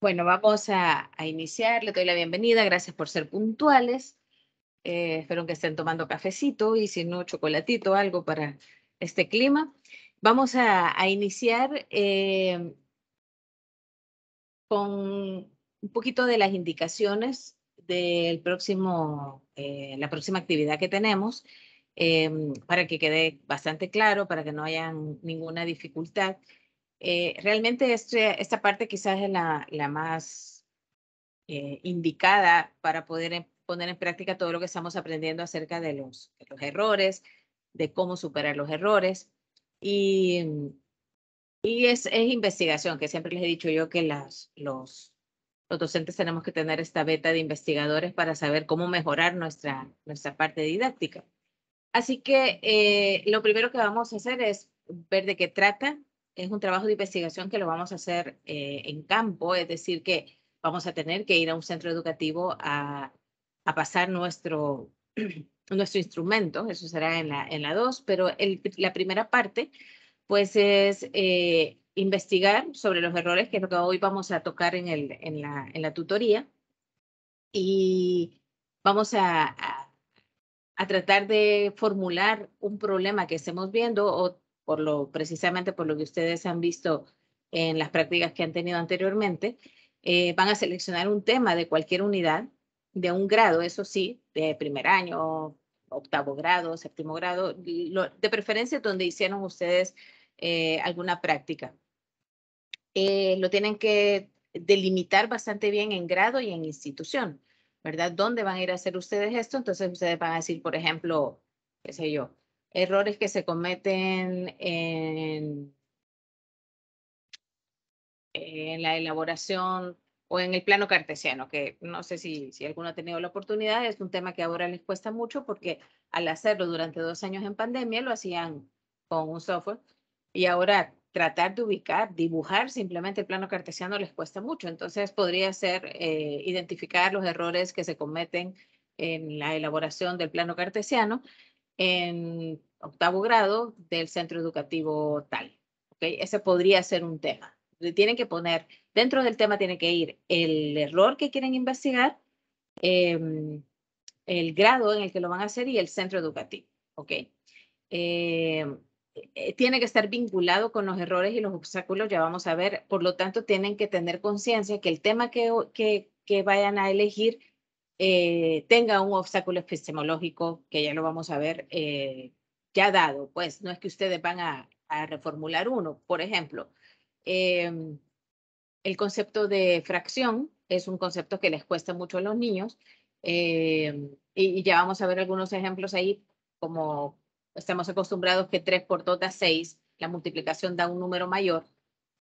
Bueno, vamos a iniciar. Le doy la bienvenida. Gracias por ser puntuales. Espero que estén tomando cafecito y si no, chocolatito, algo para este clima. Vamos a iniciar con un poquito de las indicaciones del la próxima actividad que tenemos, para que quede bastante claro, para que no haya ninguna dificultad. Realmente esta parte quizás es la más indicada para poder poner en práctica todo lo que estamos aprendiendo acerca de los errores, de cómo superar los errores. Y es investigación, que siempre les he dicho yo que los docentes tenemos que tener esta beta de investigadores para saber cómo mejorar nuestra parte didáctica. Así que lo primero que vamos a hacer es ver de qué trata. Es un trabajo de investigación que lo vamos a hacer en campo, es decir, que vamos a tener que ir a un centro educativo a pasar nuestro instrumento. Eso será en la 2, pero la primera parte pues es investigar sobre los errores, que es lo que hoy vamos a tocar en la tutoría. Y vamos a tratar de formular un problema que estemos viendo o precisamente por lo que ustedes han visto en las prácticas que han tenido anteriormente. Van a seleccionar un tema de cualquier unidad, de un grado, eso sí, de primer año, octavo grado, séptimo grado, de preferencia donde hicieron ustedes alguna práctica. Lo tienen que delimitar bastante bien en grado y en institución, ¿verdad? ¿Dónde van a ir a hacer ustedes esto? Entonces ustedes van a decir, por ejemplo, qué sé yo, errores que se cometen en la elaboración o en el plano cartesiano, que no sé si alguno ha tenido la oportunidad. Es un tema que ahora les cuesta mucho porque al hacerlo durante 2 años en pandemia lo hacían con un software y ahora tratar de ubicar, dibujar simplemente el plano cartesiano les cuesta mucho. Entonces podría ser identificar los errores que se cometen en la elaboración del plano cartesiano en octavo grado del centro educativo tal. ¿Okay? Ese podría ser un tema. Tienen que poner, dentro del tema tiene que ir el error que quieren investigar, el grado en el que lo van a hacer y el centro educativo. ¿Ok? Tiene que estar vinculado con los errores y los obstáculos, ya vamos a ver. Por lo tanto, tienen que tener conciencia que el tema que vayan a elegir tenga un obstáculo epistemológico, que ya lo vamos a ver ya dado. Pues no es que ustedes van a reformular uno. Por ejemplo, el concepto de fracción es un concepto que les cuesta mucho a los niños, y ya vamos a ver algunos ejemplos ahí, como estamos acostumbrados que 3 por 2 da 6, la multiplicación da un número mayor.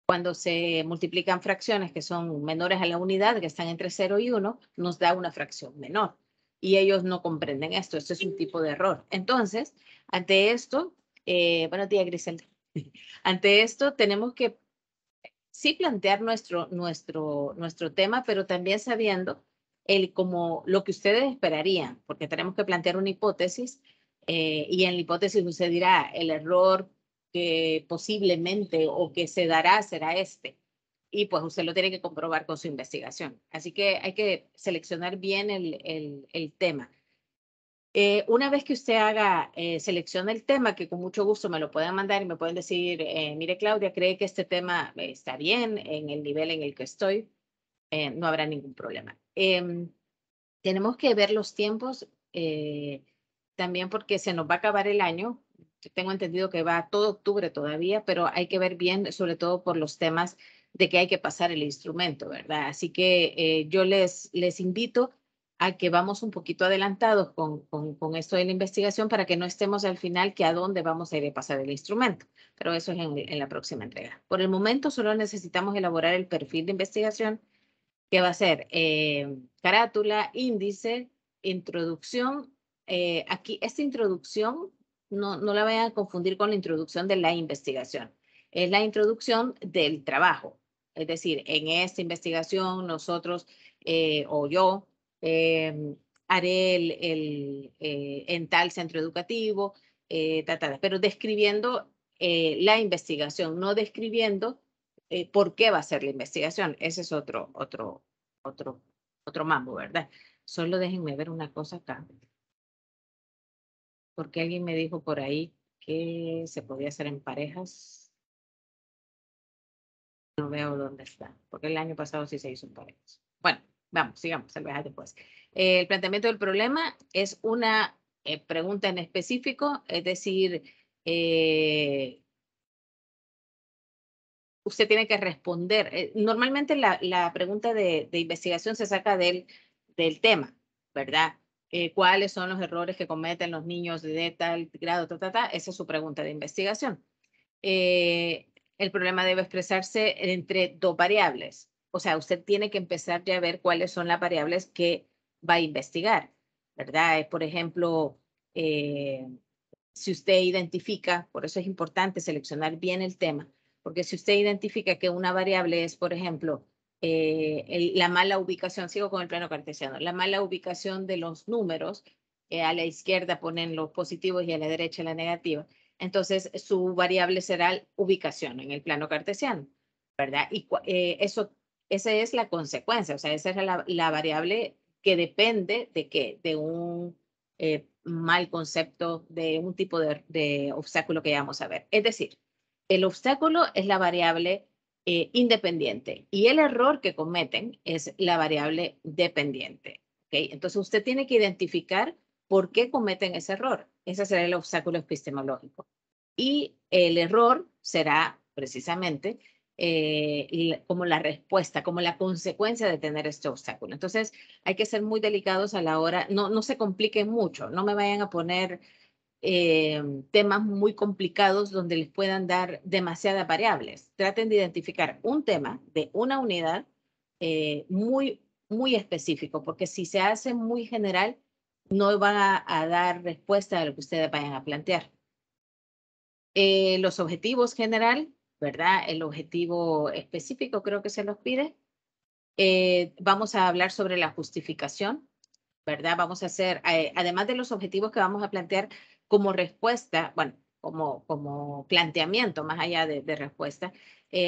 Cuando se multiplican fracciones que son menores a la unidad, que están entre 0 y 1, nos da una fracción menor. Y ellos no comprenden esto. Esto es un tipo de error. Entonces, ante esto, buenos días, Griselda. Ante esto, tenemos que sí plantear nuestro tema, pero también sabiendo como lo que ustedes esperarían, porque tenemos que plantear una hipótesis, y en la hipótesis usted dirá el error que posiblemente o que se dará será este. Y pues usted lo tiene que comprobar con su investigación. Así que hay que seleccionar bien el tema. Una vez que usted seleccione el tema, que con mucho gusto me lo pueden mandar y me pueden decir, mire Claudia, cree que este tema está bien en el nivel en el que estoy, no habrá ningún problema. Tenemos que ver los tiempos también porque se nos va a acabar el año. Yo tengo entendido que va todo octubre todavía, pero hay que ver bien, sobre todo por los temas de que hay que pasar el instrumento, ¿verdad? Así que yo les invito a que vamos un poquito adelantados con esto de la investigación para que no estemos al final que a dónde vamos a ir a pasar el instrumento. Pero eso es en la próxima entrega. Por el momento solo necesitamos elaborar el perfil de investigación, que va a ser carátula, índice, introducción. Aquí, esta introducción no la vayan a confundir con la introducción de la investigación. Es la introducción del trabajo. Es decir, en esta investigación nosotros o yo haré en tal centro educativo, pero describiendo la investigación, no describiendo por qué va a ser la investigación. Ese es otro mambo, ¿verdad? Solo déjenme ver una cosa acá. Porque alguien me dijo por ahí que se podía hacer en parejas. No veo dónde está, porque el año pasado sí se hizo en parejas. Bueno, vamos, sigamos, se lo deja después. El planteamiento del problema es una pregunta en específico, es decir, usted tiene que responder. Normalmente la pregunta de investigación se saca del tema, ¿verdad? ¿Cuáles son los errores que cometen los niños de tal grado, Esa es su pregunta de investigación. El problema debe expresarse entre dos variables. O sea, usted tiene que empezar ya a ver cuáles son las variables que va a investigar, ¿verdad? Por ejemplo, si usted identifica, por eso es importante seleccionar bien el tema, porque si usted identifica que una variable es, por ejemplo, la mala ubicación, sigo con el plano cartesiano, la mala ubicación de los números, a la izquierda ponen los positivos y a la derecha la negativa, entonces su variable será ubicación en el plano cartesiano, ¿verdad? Y esa es la consecuencia, o sea, esa es la variable que depende de que de un mal concepto de un tipo de obstáculo que vamos a ver. Es decir, el obstáculo es la variable independiente y el error que cometen es la variable dependiente. ¿Okay? Entonces usted tiene que identificar por qué cometen ese error. Ese será el obstáculo epistemológico. Y el error será precisamente como la respuesta, como la consecuencia de tener este obstáculo. Entonces, hay que ser muy delicados a la hora, no se compliquen mucho, no me vayan a poner temas muy complicados donde les puedan dar demasiadas variables. Traten de identificar un tema de una unidad muy específico, porque si se hace muy general, no van a dar respuesta a lo que ustedes vayan a plantear. Los objetivos general, ¿verdad? El objetivo específico creo que se los pide. Vamos a hablar sobre la justificación, ¿verdad? Vamos a hacer, además de los objetivos que vamos a plantear como respuesta, bueno, como planteamiento más allá de respuesta,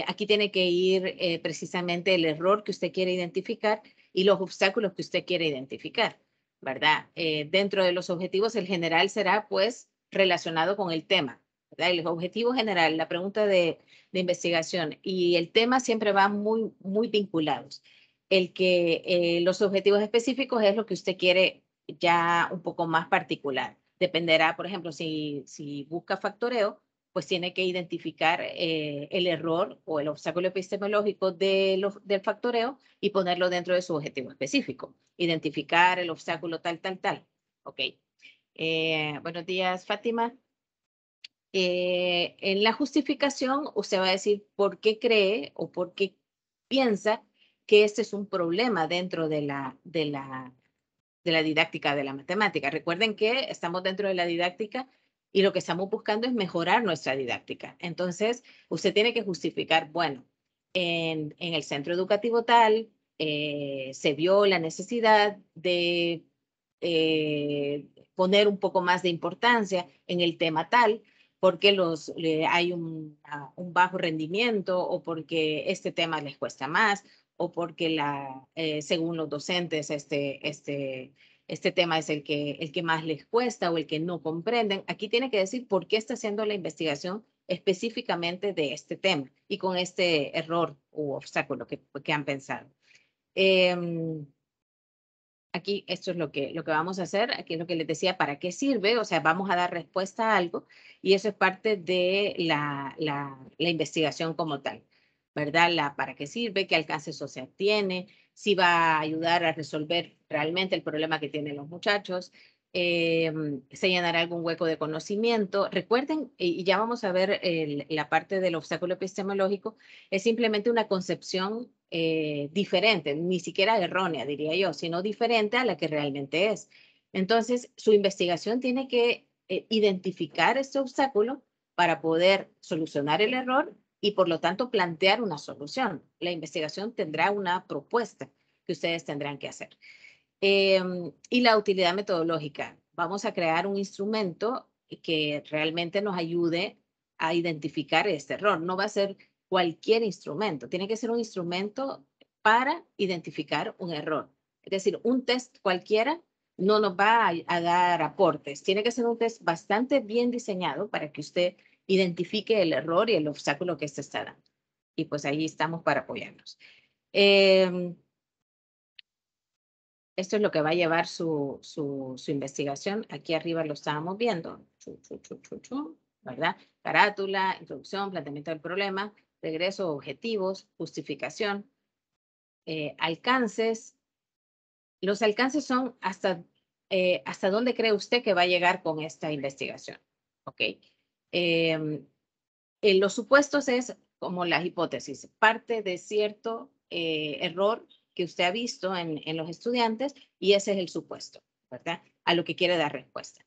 aquí tiene que ir precisamente el error que usted quiere identificar y los obstáculos que usted quiere identificar, ¿verdad? Dentro de los objetivos, el general será pues relacionado con el tema, ¿verdad? El objetivo general, la pregunta de investigación y el tema siempre van muy vinculados. Los objetivos específicos es lo que usted quiere ya un poco más particular. Dependerá, por ejemplo, si busca factoreo, pues tiene que identificar el error o el obstáculo epistemológico del factoreo y ponerlo dentro de su objetivo específico. Identificar el obstáculo tal. Ok. Buenos días, Fátima. En la justificación, usted va a decir por qué cree o por qué piensa que este es un problema dentro de la didáctica de la matemática. Recuerden que estamos dentro de la didáctica y lo que estamos buscando es mejorar nuestra didáctica. Entonces, usted tiene que justificar, bueno, en el centro educativo tal, se vio la necesidad de poner un poco más de importancia en el tema tal, porque hay un bajo rendimiento o porque este tema les cuesta más o porque según los docentes este tema es el que más les cuesta o el que no comprenden. Aquí tiene que decir por qué está haciendo la investigación específicamente de este tema y con este error u obstáculo que han pensado. Aquí esto es lo que vamos a hacer, aquí es lo que les decía, ¿para qué sirve? O sea, vamos a dar respuesta a algo y eso es parte de la investigación como tal, ¿verdad? ¿Para qué sirve? ¿Qué alcance social tiene? Si va a ayudar a resolver realmente el problema que tienen los muchachos, se llenará algún hueco de conocimiento. Recuerden, y ya vamos a ver la parte del obstáculo epistemológico, es simplemente una concepción diferente, ni siquiera errónea, diría yo, sino diferente a la que realmente es. Entonces, su investigación tiene que identificar este obstáculo para poder solucionar el error y, por lo tanto, plantear una solución. La investigación tendrá una propuesta que ustedes tendrán que hacer. Y la utilidad metodológica. Vamos a crear un instrumento que realmente nos ayude a identificar este error. No va a ser cualquier instrumento, tiene que ser un instrumento para identificar un error. Es decir, un test cualquiera no nos va a dar aportes. Tiene que ser un test bastante bien diseñado para que usted identifique el error y el obstáculo que este está dando. Y pues ahí estamos para apoyarnos. Esto es lo que va a llevar su investigación. Aquí arriba lo estábamos viendo, ¿verdad? Carátula, introducción, planteamiento del problema, regreso, objetivos, justificación, alcances. Los alcances son hasta dónde cree usted que va a llegar con esta investigación. ¿Ok? Los supuestos es como las hipótesis, parte de cierto error que usted ha visto en los estudiantes y ese es el supuesto, ¿verdad? A lo que quiere dar respuesta.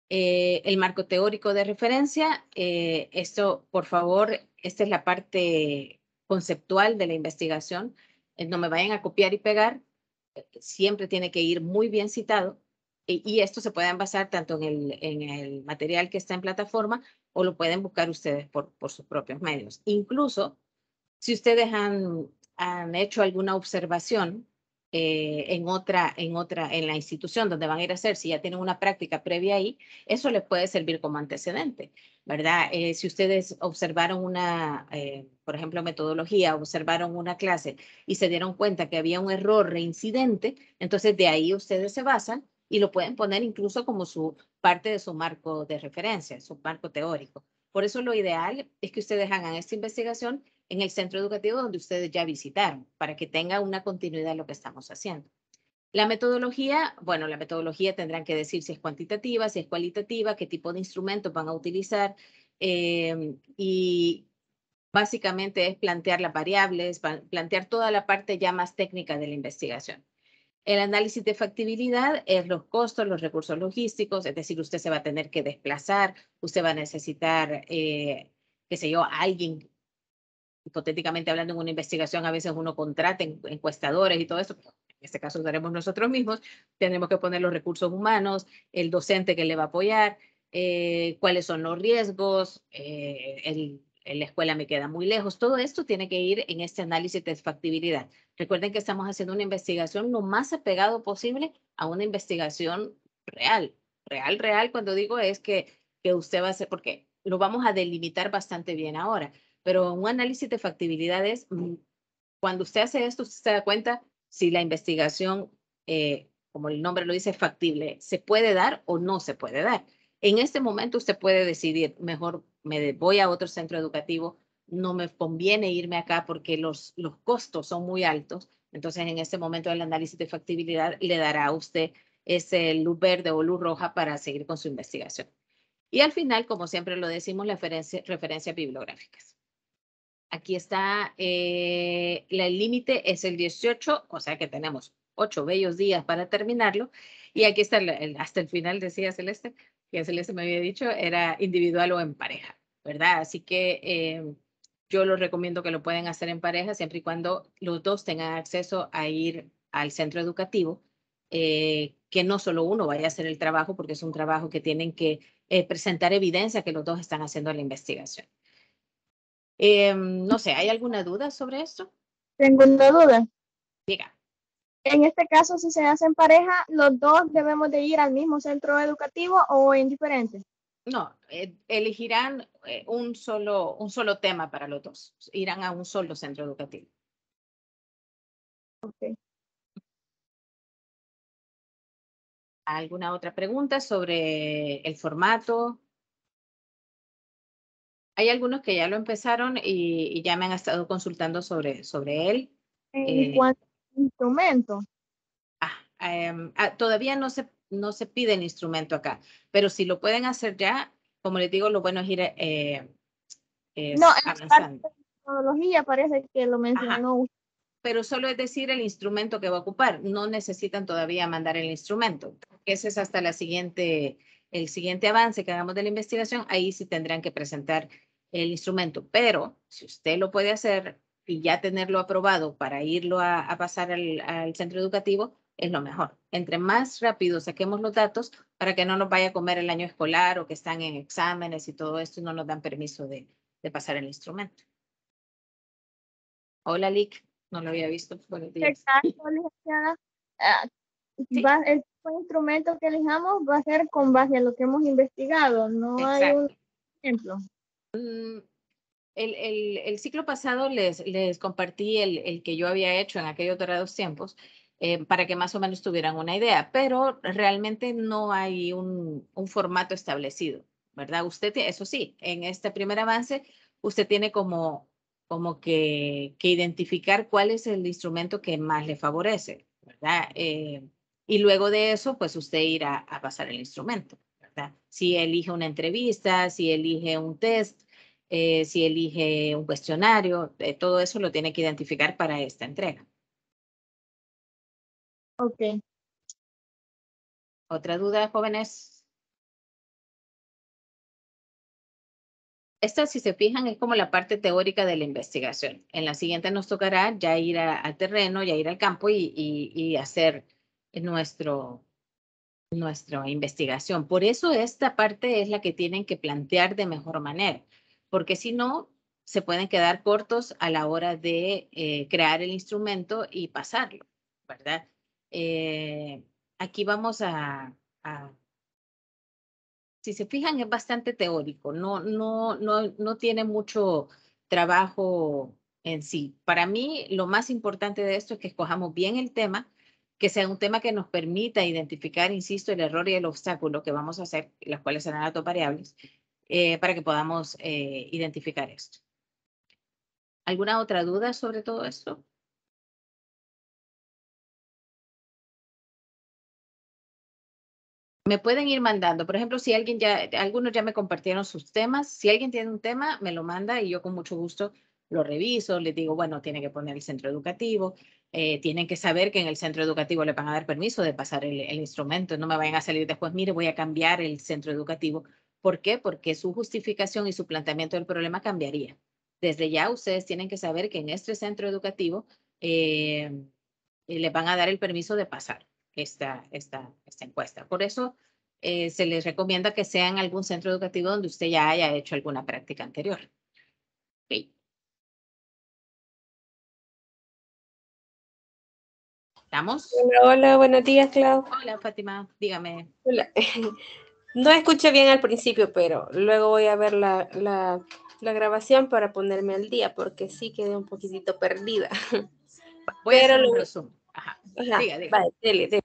El marco teórico de referencia, esto, por favor, esta es la parte conceptual de la investigación. No me vayan a copiar y pegar, siempre tiene que ir muy bien citado y esto se pueden basar tanto en el material que está en plataforma o lo pueden buscar ustedes por sus propios medios. Incluso si ustedes han hecho alguna observación en la institución donde van a ir a hacer, si ya tienen una práctica previa ahí, eso les puede servir como antecedente, ¿verdad? Si ustedes observaron por ejemplo, metodología, observaron una clase y se dieron cuenta que había un error reincidente, entonces de ahí ustedes se basan y lo pueden poner incluso como su parte de su marco de referencia, su marco teórico. Por eso lo ideal es que ustedes hagan esta investigación en el centro educativo donde ustedes ya visitaron, para que tenga una continuidad en lo que estamos haciendo. La metodología, bueno, la metodología tendrán que decir si es cuantitativa, si es cualitativa, qué tipo de instrumentos van a utilizar y básicamente es plantear las variables, plantear toda la parte ya más técnica de la investigación. El análisis de factibilidad es los costos, los recursos logísticos, es decir, usted se va a tener que desplazar, usted va a necesitar, qué sé yo, alguien, hipotéticamente hablando en una investigación, a veces uno contrata encuestadores y todo eso, en este caso usaremos nosotros mismos, tenemos que poner los recursos humanos, el docente que le va a apoyar, cuáles son los riesgos, la escuela me queda muy lejos, todo esto tiene que ir en este análisis de factibilidad. Recuerden que estamos haciendo una investigación lo más apegado posible a una investigación real. Real, cuando digo es que usted va a hacer, porque lo vamos a delimitar bastante bien ahora, pero un análisis de factibilidad es, cuando usted hace esto, usted se da cuenta si la investigación, como el nombre lo dice, es factible, se puede dar o no se puede dar. En este momento usted puede decidir, mejor me voy a otro centro educativo, no me conviene irme acá porque los costos son muy altos. Entonces, en este momento el análisis de factibilidad le dará a usted ese luz verde o luz roja para seguir con su investigación. Y al final, como siempre lo decimos, las referencias bibliográficas. Aquí está, el límite es el 18, o sea que tenemos 8 bellos días para terminarlo. Y aquí está hasta el final, decía Celeste, que Celeste me había dicho, era individual o en pareja, ¿verdad? Así que yo los recomiendo que lo pueden hacer en pareja siempre y cuando los dos tengan acceso a ir al centro educativo, que no solo uno vaya a hacer el trabajo, porque es un trabajo que tienen que presentar evidencia que los dos están haciendo la investigación. No sé, ¿hay alguna duda sobre esto? Tengo una duda. Diga. En este caso, si se hace en pareja, ¿los dos debemos de ir al mismo centro educativo o en diferentes? No, elegirán un solo tema para los dos. Irán a un solo centro educativo. Okay. ¿Alguna otra pregunta sobre el formato? Hay algunos que ya lo empezaron y ya me han estado consultando sobre él. En cuanto a instrumentos, Todavía no se pide el instrumento acá, pero si lo pueden hacer ya, como les digo, lo bueno es ir no, es en la parte avanzando. de metodología parece que lo Ajá, mencionó. pero solo es decir el instrumento que va a ocupar. No necesitan todavía mandar el instrumento. Ese es hasta el siguiente avance que hagamos de la investigación. Ahí sí tendrán que presentar el instrumento. Pero si usted lo puede hacer y ya tenerlo aprobado para irlo a pasar al centro educativo, es lo mejor. Entre más rápido saquemos los datos para que no nos vaya a comer el año escolar o que están en exámenes y todo esto y no nos dan permiso de pasar el instrumento. Hola, Lick. No lo había visto. Buenos días. Exacto, licenciada. Sí. El tipo de instrumento que elijamos va a ser con base a lo que hemos investigado, no hay un Exacto. ejemplo. El ciclo pasado les compartí el que yo había hecho en aquellos dorados tiempos para que más o menos tuvieran una idea, pero realmente no hay un formato establecido, ¿verdad? Usted, eso sí, en este primer avance, usted tiene como que identificar cuál es el instrumento que más le favorece, ¿verdad? Y luego de eso, pues usted irá a pasar el instrumento, ¿verdad? Si elige una entrevista, si elige un test, si elige un cuestionario, todo eso lo tiene que identificar para esta entrega. Ok. ¿Otra duda, jóvenes? Esta, si se fijan, es como la parte teórica de la investigación. En la siguiente nos tocará ya ir al terreno, ya ir al campo y hacer nuestra investigación. Por eso esta parte es la que tienen que plantear de mejor manera, porque si no, se pueden quedar cortos a la hora de crear el instrumento y pasarlo, ¿verdad? Aquí vamos si se fijan, es bastante teórico, no tiene mucho trabajo en sí. Para mí, lo más importante de esto es que escojamos bien el tema, que sea un tema que nos permita identificar, insisto, el error y el obstáculo que vamos a hacer, las cuales serán las dos variables, para que podamos identificar esto. ¿Alguna otra duda sobre todo esto? Me pueden ir mandando, por ejemplo, si alguien algunos ya me compartieron sus temas, si alguien tiene un tema, me lo manda y yo con mucho gusto lo reviso, les digo, bueno, tiene que poner el centro educativo, tienen que saber que en el centro educativo le van a dar permiso de pasar el instrumento, no me vayan a salir después, mire, voy a cambiar el centro educativo. ¿Por qué? Porque su justificación y su planteamiento del problema cambiaría. Desde ya ustedes tienen que saber que en este centro educativo les van a dar el permiso de pasar esta encuesta. Por eso se les recomienda que sea en algún centro educativo donde usted ya haya hecho alguna práctica anterior. Okay. ¿Estamos? Hola, hola, buenos días, Clau. Hola, Fátima, dígame. Hola. No escuché bien al principio, pero luego voy a ver la grabación para ponerme al día, porque sí quedé un poquitito perdida. Voy a Pero hacer un resumen. Ajá. ajá, Diga. vale, dele.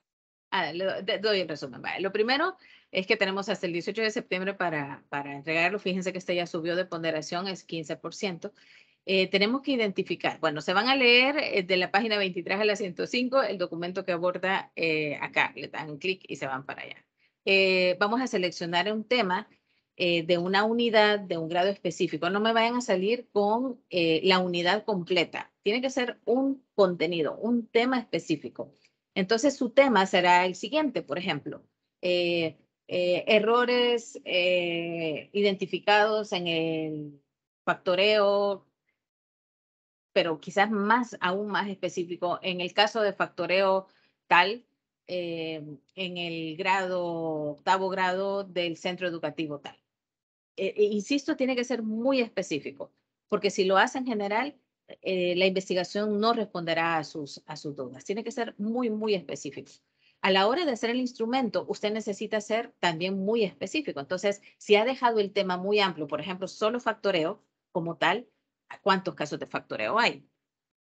Doy el resumen. Vale. Lo primero es que tenemos hasta el 18 de septiembre para entregarlo. Fíjense que este ya subió de ponderación, es 15%. Tenemos que identificar, bueno, se van a leer de la página 23 a la 105 el documento que aborda acá, le dan clic y se van para allá. Vamos a seleccionar un tema de una unidad, de un grado específico. No me vayan a salir con la unidad completa. Tiene que ser un contenido, un tema específico. Entonces, su tema será el siguiente, por ejemplo, errores identificados en el factoreo, pero quizás aún más específico, en el caso de factoreo tal, en el octavo grado del centro educativo tal. Insisto, tiene que ser muy específico, porque si lo hace en general, la investigación no responderá a sus dudas. Tiene que ser muy, muy específico. A la hora de hacer el instrumento, usted necesita ser también muy específico. Entonces, si ha dejado el tema muy amplio, por ejemplo, solo factoreo como tal, ¿cuántos casos de factoreo hay?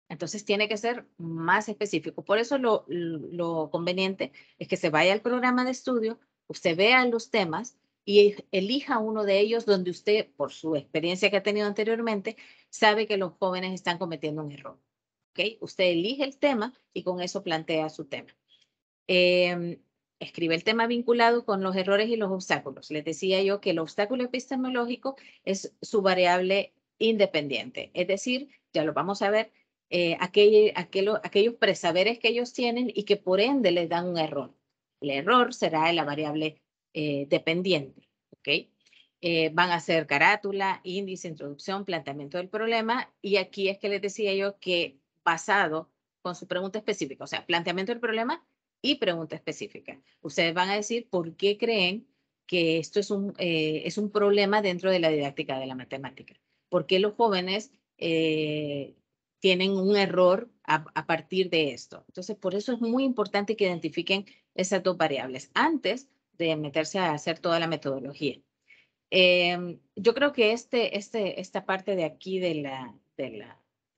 Entonces, tiene que ser más específico. Por eso lo conveniente es que se vaya al programa de estudio, usted vea los temas y elija uno de ellos donde usted, por su experiencia que ha tenido anteriormente, sabe que los jóvenes están cometiendo un error. ¿Ok? Usted elige el tema y con eso plantea su tema. Escribe el tema vinculado con los errores y los obstáculos. Les decía yo que el obstáculo epistemológico es su variable independiente. Es decir, ya lo vamos a ver, aquellos presaberes que ellos tienen y que por ende les dan un error. El error será la variable dependiente. ¿Ok? Van a ser carátula, índice, introducción, planteamiento del problema. Y aquí es que les decía yo que basado con su pregunta específica, o sea, planteamiento del problema, y pregunta específica. Ustedes van a decir por qué creen que esto es un problema dentro de la didáctica de la matemática. ¿Por qué los jóvenes tienen un error a partir de esto? Entonces, por eso es muy importante que identifiquen esas dos variables antes de meterse a hacer toda la metodología. Yo creo que esta parte de aquí de las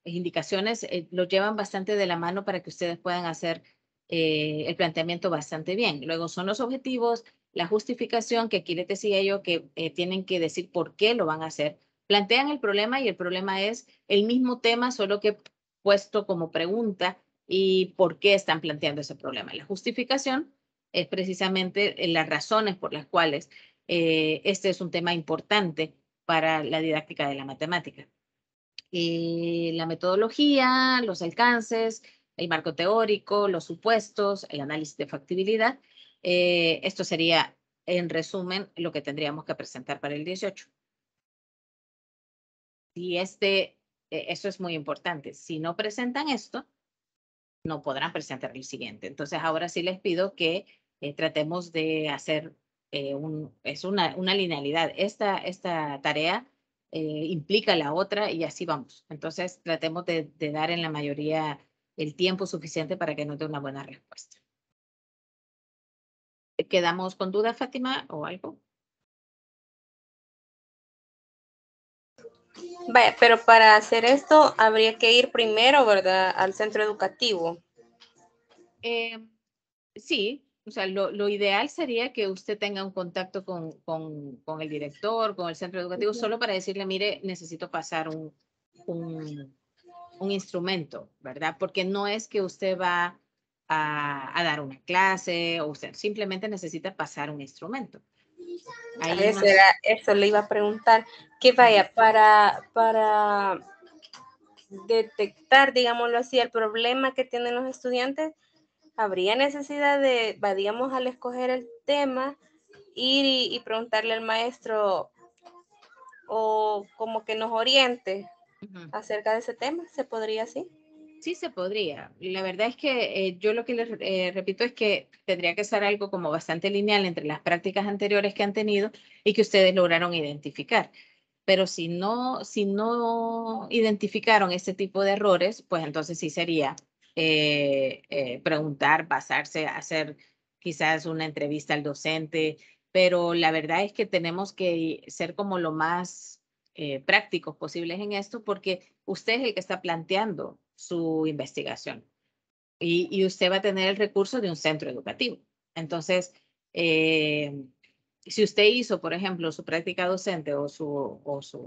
indicaciones lo llevan bastante de la mano para que ustedes puedan hacer el planteamiento bastante bien. Luego son los objetivos, la justificación, que aquí les decía yo que tienen que decir por qué lo van a hacer. Plantean el problema y el problema es el mismo tema, solo que puesto como pregunta y por qué están planteando ese problema. La justificación es precisamente las razones por las cuales este es un tema importante para la didáctica de la matemática. La metodología, los alcances, el marco teórico, los supuestos, el análisis de factibilidad. Esto sería, en resumen, lo que tendríamos que presentar para el 18. Y eso es muy importante. Si no presentan esto, no podrán presentar el siguiente. Entonces, ahora sí les pido que tratemos de hacer una linealidad. Esta tarea implica la otra y así vamos. Entonces, tratemos de dar en la mayoría el tiempo suficiente para que nos dé una buena respuesta. ¿Quedamos con duda, Fátima, o algo? Vaya, pero para hacer esto habría que ir primero, ¿verdad?, al centro educativo. Sí, o sea, lo ideal sería que usted tenga un contacto con el director, con el centro educativo, solo para decirle, mire, necesito pasar un instrumento, ¿verdad? Porque no es que usted va a dar una clase o usted simplemente necesita pasar un instrumento. Ahí Eso le iba a preguntar, que vaya, para detectar, digámoslo así, el problema que tienen los estudiantes, habría necesidad de, digamos, al escoger el tema, ir y preguntarle al maestro o como que nos oriente acerca de ese tema. ¿Se podría así? Sí, se podría. La verdad es que yo lo que les repito es que tendría que ser algo como bastante lineal entre las prácticas anteriores que han tenido y que ustedes lograron identificar. Pero si no identificaron ese tipo de errores, pues entonces sí sería preguntar, basarse, hacer quizás una entrevista al docente, pero la verdad es que tenemos que ser como lo más prácticos posibles en esto porque usted es el que está planteando su investigación y usted va a tener el recurso de un centro educativo. Entonces, si usted hizo, por ejemplo, su práctica docente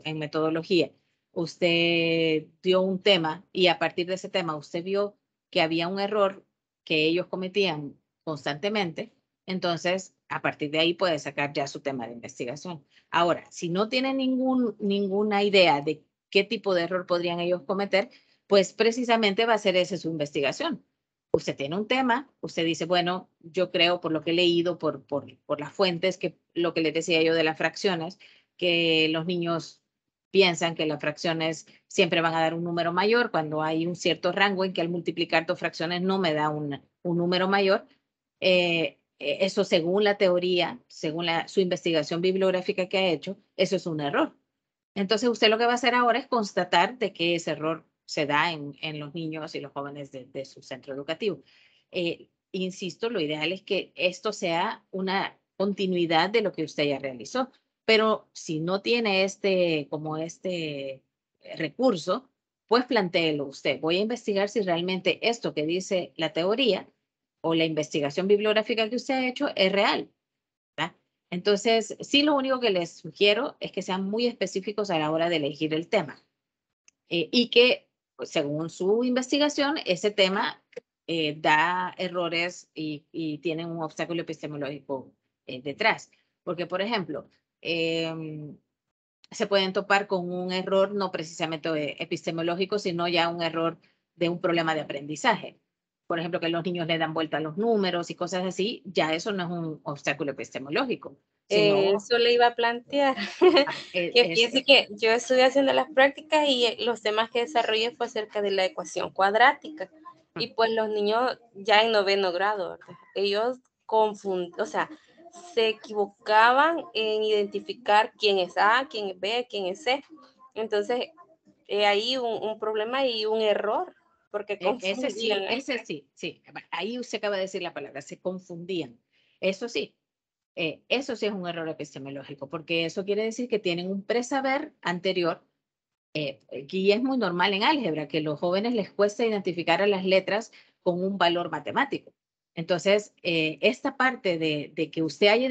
en metodología, usted dio un tema y a partir de ese tema usted vio que había un error que ellos cometían constantemente, entonces a partir de ahí puede sacar ya su tema de investigación. Ahora, si no tiene ninguna idea de qué tipo de error podrían ellos cometer, pues precisamente va a ser esa su investigación. Usted tiene un tema, usted dice, bueno, yo creo por lo que he leído, por las fuentes, que lo que les decía yo de las fracciones, que los niños piensan que las fracciones siempre van a dar un número mayor cuando hay un cierto rango en que al multiplicar dos fracciones no me da un número mayor. Eso según la teoría, según su investigación bibliográfica que ha hecho, eso es un error. Entonces usted lo que va a hacer ahora es constatar de que ese error se da en los niños y los jóvenes de su centro educativo. Insisto, lo ideal es que esto sea una continuidad de lo que usted ya realizó, pero si no tiene este recurso, pues plantéelo usted. Voy a investigar si realmente esto que dice la teoría o la investigación bibliográfica que usted ha hecho es real. ¿Verdad? Entonces, sí, lo único que les sugiero es que sean muy específicos a la hora de elegir el tema y que, pues, según su investigación, ese tema da errores y tiene un obstáculo epistemológico detrás. Porque, por ejemplo, se pueden topar con un error no precisamente epistemológico, sino ya un error de un problema de aprendizaje. Por ejemplo, que los niños le dan vuelta a los números y cosas así, ya eso no es un obstáculo epistemológico, sino Eso le iba a plantear. Que fíjense que yo estuve haciendo las prácticas y los temas que desarrollé fue acerca de la ecuación cuadrática. Y pues los niños ya en 9º grado, ¿verdad? ellos o sea, se equivocaban en identificar quién es A, quién es B, quién es C. Entonces, ahí un problema y un error, porque confundían. Ese sí. Ahí usted acaba de decir la palabra, se confundían. Eso sí es un error epistemológico, porque eso quiere decir que tienen un presaber anterior, y es muy normal en álgebra, que a los jóvenes les cuesta identificar a las letras con un valor matemático. Entonces, esta parte de que usted haya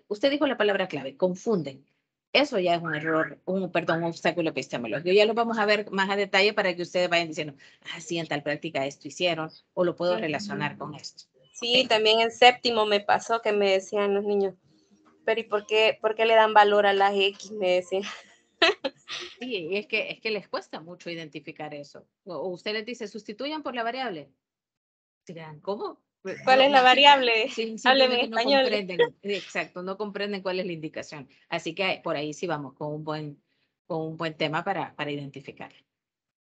usted dijo la palabra clave, confunden. Eso ya es un error, un obstáculo epistemológico. Ya lo vamos a ver más a detalle para que ustedes vayan diciendo, sí, en tal práctica esto hicieron, o lo puedo relacionar con esto. Sí, también en séptimo me pasó que me decían los niños, pero ¿y por qué le dan valor a las X? Me decían. Sí, es que les cuesta mucho identificar eso. O usted les dice, sustituyan por la variable. Dirán, ¿cómo? ¿Cuál es la variable? Sí, Hábleme en simplemente no español. comprenden, exacto, no comprenden cuál es la indicación. Así que por ahí sí vamos con un buen tema para identificar.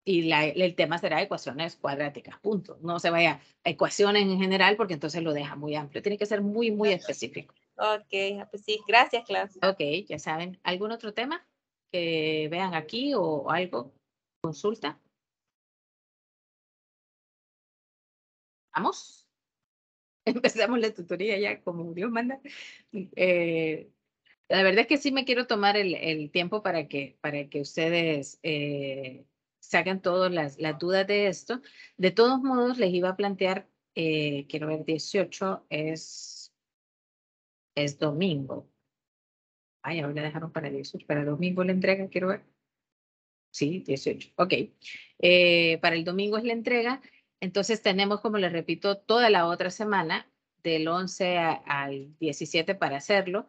Y el tema será ecuaciones cuadráticas, punto. No se vaya a ecuaciones en general porque entonces lo deja muy amplio. Tiene que ser muy, muy específico. Ok, pues sí, gracias, Klaus. Ok, ya saben. ¿Algún otro tema que vean aquí o algo? ¿Consulta? ¿Vamos? Empezamos la tutoría ya como Dios manda. La verdad es que sí me quiero tomar el tiempo para que ustedes saquen todas las dudas de esto. De todos modos, les iba a plantear, quiero ver, 18 es domingo. Ay, ahora dejaron para 18, para domingo la entrega, quiero ver. Sí, 18, ok. Para el domingo es la entrega, entonces tenemos, como les repito, toda la otra semana, del 11 al 17 para hacerlo.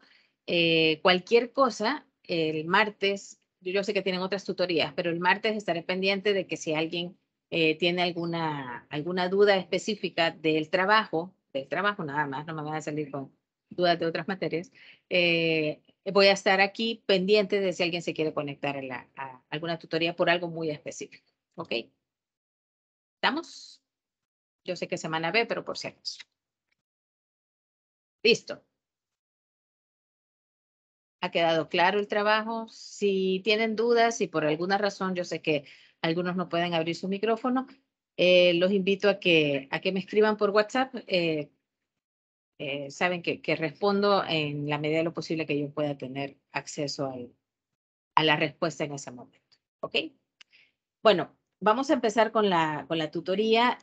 Cualquier cosa, el martes, yo sé que tienen otras tutorías, pero el martes estaré pendiente de que si alguien tiene alguna duda específica del trabajo nada más, no me van a salir con dudas de otras materias, voy a estar aquí pendiente de si alguien se quiere conectar a alguna tutoría por algo muy específico. ¿Ok? ¿Estamos? Yo sé que semana B, pero por si acaso. Listo. ¿Ha quedado claro el trabajo? Si tienen dudas, y por alguna razón yo sé que algunos no pueden abrir su micrófono, los invito a que me escriban por WhatsApp. Saben que respondo en la medida de lo posible que yo pueda tener acceso a la respuesta en ese momento. ¿Ok? Bueno, vamos a empezar con la tutoría.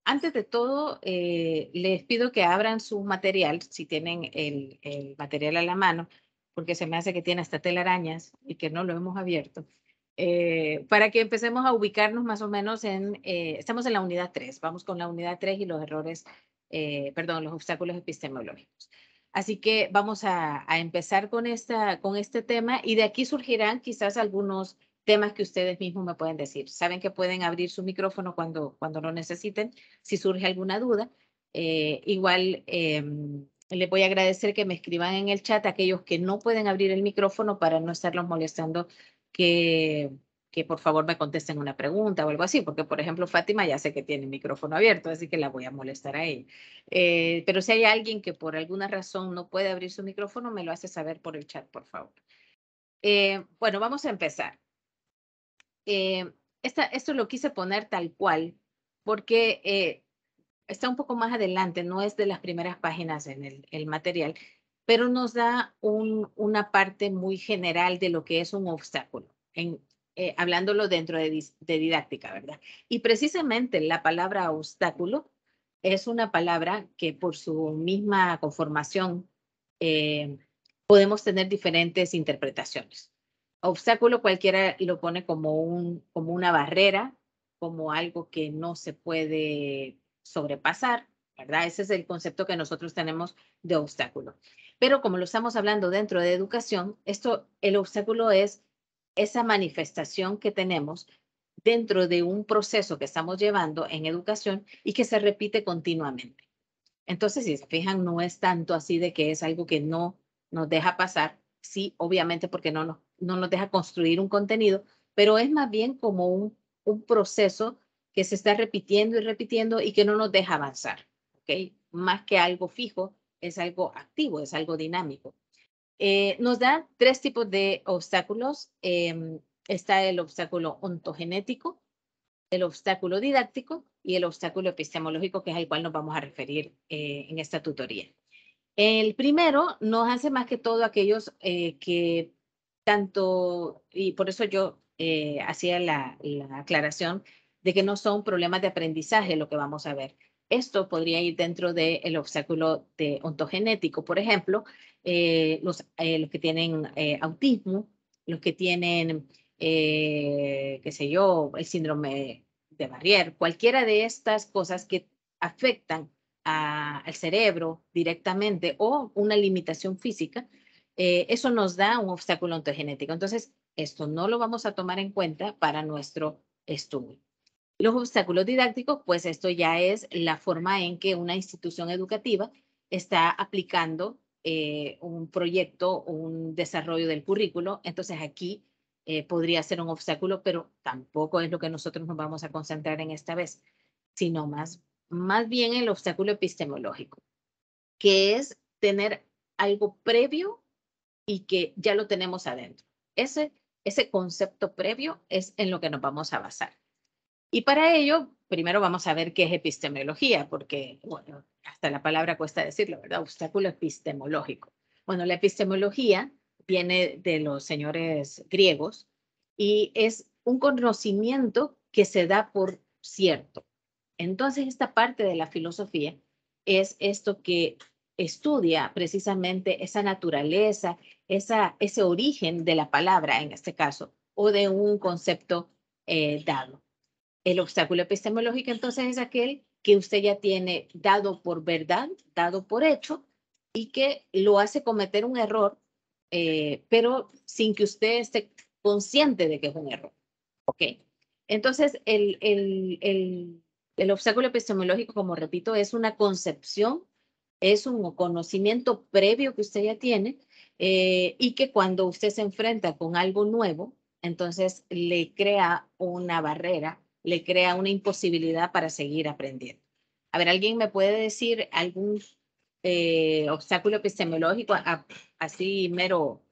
Antes de todo, les pido que abran su material, si tienen el material a la mano, porque se me hace que tiene hasta telarañas y que no lo hemos abierto, para que empecemos a ubicarnos más o menos estamos en la unidad 3, vamos con la unidad 3 y los los obstáculos epistemológicos. Así que vamos a empezar con este tema y de aquí surgirán quizás algunos temas que ustedes mismos me pueden decir. Saben que pueden abrir su micrófono cuando lo necesiten, si surge alguna duda. Igual les voy a agradecer que me escriban en el chat a aquellos que no pueden abrir el micrófono para no estarlos molestando, que por favor me contesten una pregunta o algo así, porque por ejemplo Fátima ya sé que tiene el micrófono abierto, así que la voy a molestar a ella. Pero si hay alguien que por alguna razón no puede abrir su micrófono, me lo hace saber por el chat, por favor. Bueno, vamos a empezar. Esto lo quise poner tal cual porque está un poco más adelante, no es de las primeras páginas en el material, pero nos da una parte muy general de lo que es un obstáculo, hablándolo dentro de didáctica, ¿verdad? Y precisamente la palabra obstáculo es una palabra que por su misma conformación podemos tener diferentes interpretaciones. Obstáculo cualquiera lo pone como una barrera, como algo que no se puede sobrepasar, ¿verdad? Ese es el concepto que nosotros tenemos de obstáculo. Pero como lo estamos hablando dentro de educación, el obstáculo es esa manifestación que tenemos dentro de un proceso que estamos llevando en educación y que se repite continuamente. Entonces, si se fijan, no es tanto así de que es algo que no nos deja pasar, sí, obviamente porque no nos deja construir un contenido, pero es más bien como un proceso que se está repitiendo y repitiendo y que no nos deja avanzar, ¿ok? más que algo fijo, es algo activo, es algo dinámico. Nos da 3 tipos de obstáculos. Está el obstáculo ontogenético, el obstáculo didáctico y el obstáculo epistemológico, que es al cual nos vamos a referir en esta tutoría. El primero nos hace más que todo aquellos que tanto, y por eso yo hacía la aclaración de que no son problemas de aprendizaje lo que vamos a ver. Esto podría ir dentro del obstáculo de ontogenético, por ejemplo, los que tienen autismo, los que tienen, qué sé yo, el síndrome de Barrier, cualquiera de estas cosas que afectan al cerebro directamente o una limitación física, eso nos da un obstáculo ontogenético. Entonces, esto no lo vamos a tomar en cuenta para nuestro estudio. Los obstáculos didácticos, pues esto ya es la forma en que una institución educativa está aplicando un proyecto, un desarrollo del currículo. Entonces aquí podría ser un obstáculo, pero tampoco es lo que nosotros nos vamos a concentrar en esta vez, sino más bien el obstáculo epistemológico, que es tener algo previo y que ya lo tenemos adentro. Ese concepto previo es en lo que nos vamos a basar. Y para ello, primero vamos a ver qué es epistemología, porque, bueno, hasta la palabra cuesta decirlo, ¿verdad? Obstáculo epistemológico. Bueno, la epistemología viene de los señores griegos y es un conocimiento que se da por cierto. Entonces, esta parte de la filosofía es esto que estudia precisamente esa naturaleza, ese origen de la palabra, en este caso, o de un concepto dado. El obstáculo epistemológico, entonces, es aquel que usted ya tiene dado por verdad, dado por hecho, y que lo hace cometer un error, pero sin que usted esté consciente de que es un error. ¿Ok? Entonces, el obstáculo epistemológico, como repito, es una concepción, es un conocimiento previo que usted ya tiene y que cuando usted se enfrenta con algo nuevo, entonces le crea una barrera, le crea una imposibilidad para seguir aprendiendo. A ver, ¿alguien me puede decir algún obstáculo epistemológico así mero,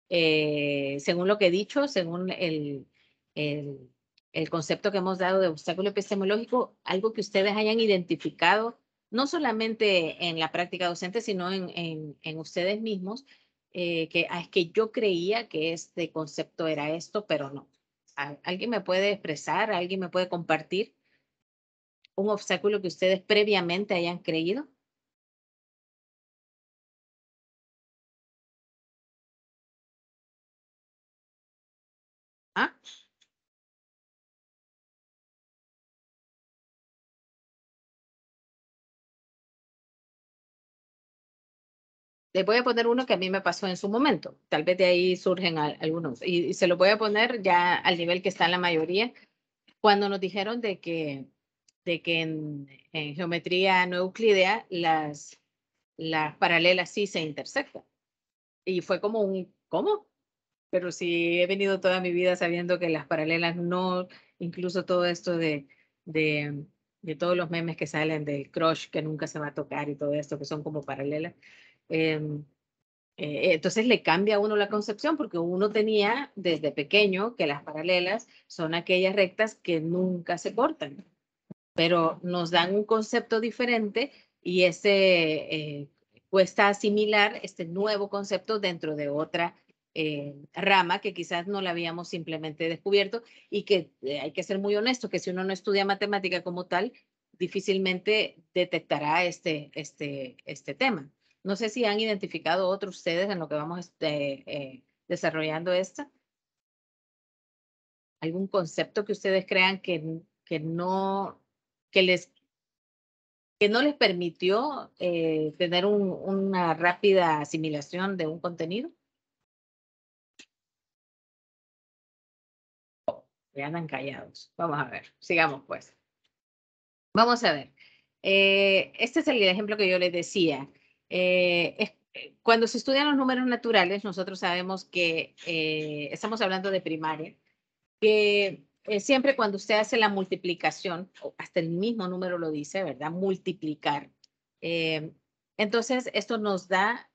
según lo que he dicho, según el, el concepto que hemos dado de obstáculo epistemológico, algo que ustedes hayan identificado, no solamente en la práctica docente, sino en ustedes mismos, es que yo creía que este concepto era esto, pero no. ¿Alguien me puede expresar, alguien me puede compartir un obstáculo que ustedes previamente hayan creído? ¿Ah? Les voy a poner uno que a mí me pasó en su momento. Tal vez de ahí surgen algunos. Y se lo voy a poner ya al nivel que está en la mayoría. Cuando nos dijeron de que en geometría no euclídea las paralelas sí se intersectan. Y fue como ¿cómo? Pero sí he venido toda mi vida sabiendo que las paralelas no, incluso todo esto de, de todos los memes que salen del crush que nunca se va a tocar y todo esto que son como paralelas. Entonces le cambia a uno la concepción porque uno tenía desde pequeño que las paralelas son aquellas rectas que nunca se cortan, pero nos dan un concepto diferente y cuesta asimilar este nuevo concepto dentro de otra rama que quizás no la habíamos simplemente descubierto y que hay que ser muy honesto que si uno no estudia matemática como tal, difícilmente detectará este tema. No sé si han identificado otros ustedes en lo que vamos desarrollando esta. ¿Algún concepto que ustedes crean que no, que no les permitió tener una rápida asimilación de un contenido? Ya andan callados. Vamos a ver, sigamos pues. Vamos a ver. Este es el ejemplo que yo les decía. Cuando se estudian los números naturales, nosotros sabemos que estamos hablando de primaria, que siempre cuando usted hace la multiplicación, o hasta el mismo número lo dice, ¿verdad? Multiplicar. Entonces, esto nos da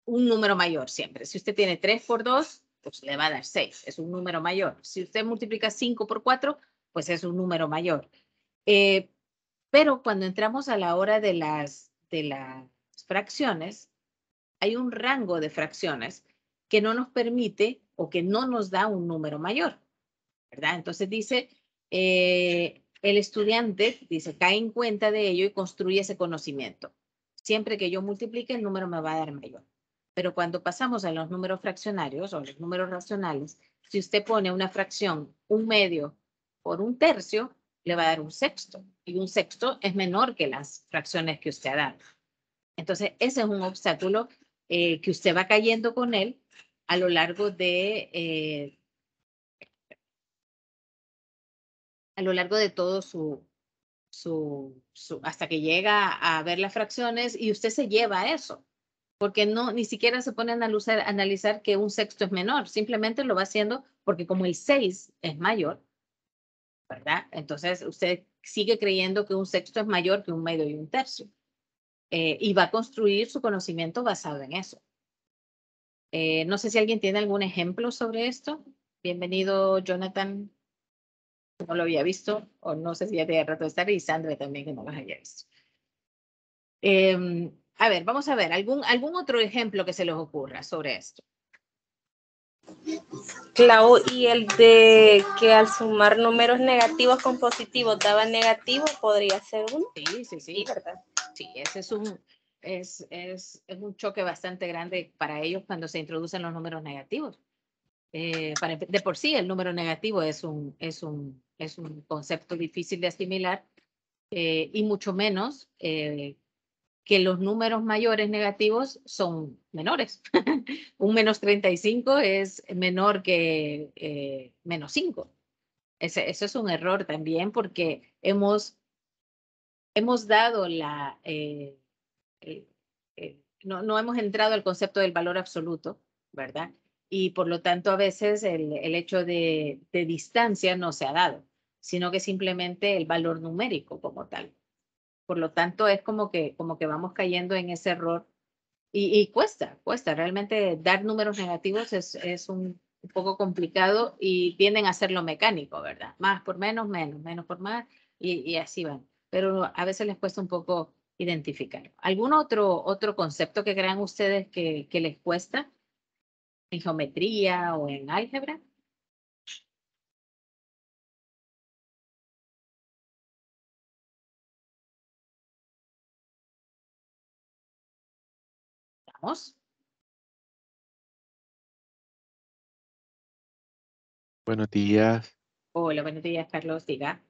un número mayor siempre. Si usted tiene 3 por 2, pues le va a dar 6. Es un número mayor. Si usted multiplica 5 por 4, pues es un número mayor. Pero cuando entramos a la hora de las fracciones, hay un rango de fracciones que no nos permite o que no nos da un número mayor, ¿verdad? Entonces dice, el estudiante, dice, cae en cuenta de ello y construye ese conocimiento. Siempre que yo multiplique, el número me va a dar mayor. Pero cuando pasamos a los números fraccionarios o los números racionales, si usted pone una fracción, 1/2 por 1/3, le va a dar 1/6. Y 1/6 es menor que las fracciones que usted ha dado. Entonces, ese es un obstáculo que usted va cayendo con él a lo largo de todo hasta que llega a ver las fracciones y usted se lleva a eso, porque ni siquiera se pone a analizar que 1/6 es menor, simplemente lo va haciendo porque como el 6 es mayor, ¿verdad? Entonces usted sigue creyendo que 1/6 es mayor que 1/2 y 1/3. Y va a construir su conocimiento basado en eso. No sé si alguien tiene algún ejemplo sobre esto. Bienvenido, Jonathan. No lo había visto, o no sé si ya tenía rato de estar, y Sandra también, que no los haya visto. A ver, vamos a ver, algún otro ejemplo que se les ocurra sobre esto. Clau, y el de que al sumar números negativos con positivos daba negativo, podría ser uno. Sí, ¿verdad? Sí, ese es un choque bastante grande para ellos cuando se introducen los números negativos. De por sí, el número negativo es un concepto difícil de asimilar, y mucho menos que los números mayores negativos son menores. Un -35 es menor que -5. Eso es un error también porque hemos dado no hemos entrado al concepto del valor absoluto, ¿verdad? Y por lo tanto a veces el hecho de distancia no se ha dado, sino que simplemente el valor numérico como tal. Por lo tanto es como que vamos cayendo en ese error y cuesta. Realmente dar números negativos es un poco complicado y tienden a hacerlo mecánico, ¿verdad? Más por menos, menos por más, y así van. Pero a veces les cuesta un poco identificar. ¿Algún otro concepto que crean ustedes que les cuesta en geometría o en álgebra? Vamos. Buenos días. Hola, buenos días, Carlos. Diga.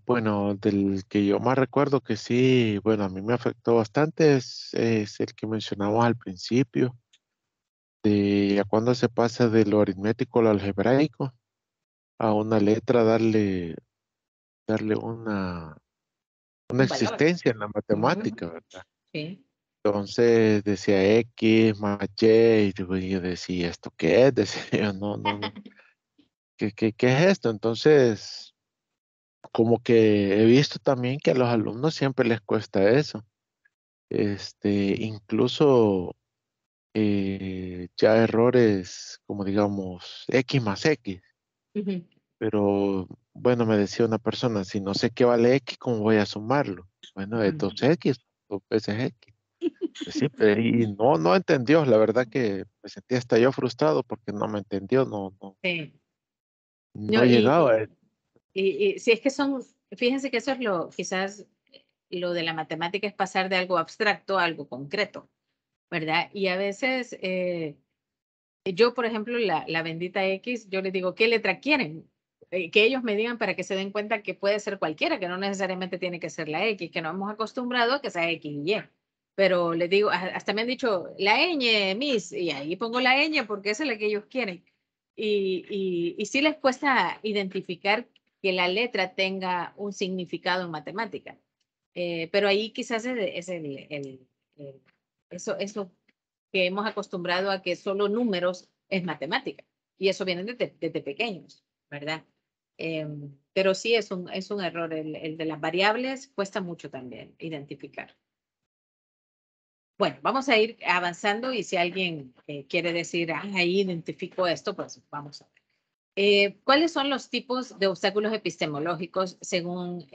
Bueno, del que yo más recuerdo que sí, bueno, a mí me afectó bastante es el que mencionamos al principio, de ya cuando se pasa de lo aritmético a lo algebraico, a una letra darle una Un valor. existencia en la Ujú. matemática, ¿verdad? Sí. Entonces decía X más Y, y yo decía, ¿esto qué es? Decía yo, no, ¿qué es esto? Entonces, como que he visto también que a los alumnos siempre les cuesta eso. Incluso ya errores como digamos X más X, Ujú. pero bueno, me decía una persona, si no sé qué vale X, ¿cómo voy a sumarlo? Bueno, es Ujú. 2X, 2 veces X. Pues sí, y no entendió, la verdad que me sentía hasta yo frustrado porque no me entendió, Sí. no No, llegaba. y si es que fíjense que eso es quizás lo de la matemática es pasar de algo abstracto a algo concreto, ¿verdad? Y a veces, yo, por ejemplo, la bendita X, yo les digo, ¿qué letra quieren? Que ellos me digan para que se den cuenta que puede ser cualquiera, que no necesariamente tiene que ser la X, que nos hemos acostumbrado a que sea X y Y. Pero les digo, hasta me han dicho, la ñ, Miss, y ahí pongo la ñ porque esa es la que ellos quieren. Y sí les cuesta identificar que la letra tenga un significado en matemática. Pero ahí quizás es eso que hemos acostumbrado a que solo números es matemática. Y eso viene desde pequeños, ¿verdad? pero sí es un error. El de las variables cuesta mucho también identificar. Bueno, vamos a ir avanzando y si alguien quiere decir, ahí identifico esto, pues vamos a ver. ¿Cuáles son los tipos de obstáculos epistemológicos según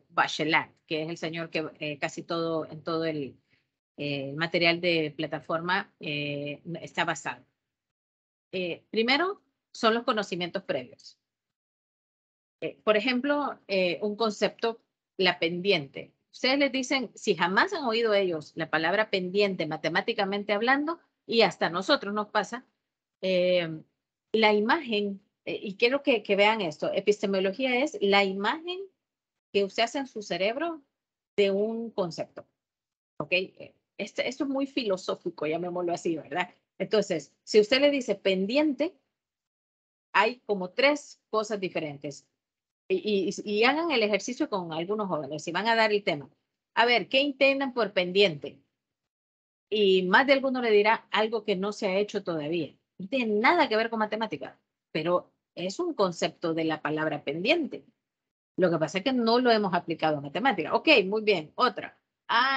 Bachelard, que es el señor que casi todo, en todo el material de plataforma está basado? Primero, son los conocimientos previos. Por ejemplo, un concepto, la pendiente. Ustedes les dicen, si jamás han oído ellos la palabra pendiente matemáticamente hablando, y hasta a nosotros nos pasa, la imagen, y quiero que vean esto, epistemología es la imagen que usted hace en su cerebro de un concepto. ¿Ok? Esto es muy filosófico, llamémoslo así, ¿verdad? Entonces, si usted le dice pendiente, hay como 3 cosas diferentes. Y hagan el ejercicio con algunos jóvenes, si van a dar el tema. A ver, ¿qué entienden por pendiente? Y más de alguno le dirá algo que no se ha hecho todavía. No tiene nada que ver con matemática, pero es un concepto de la palabra pendiente. Lo que pasa es que no lo hemos aplicado a matemática. Ok, muy bien. Otra.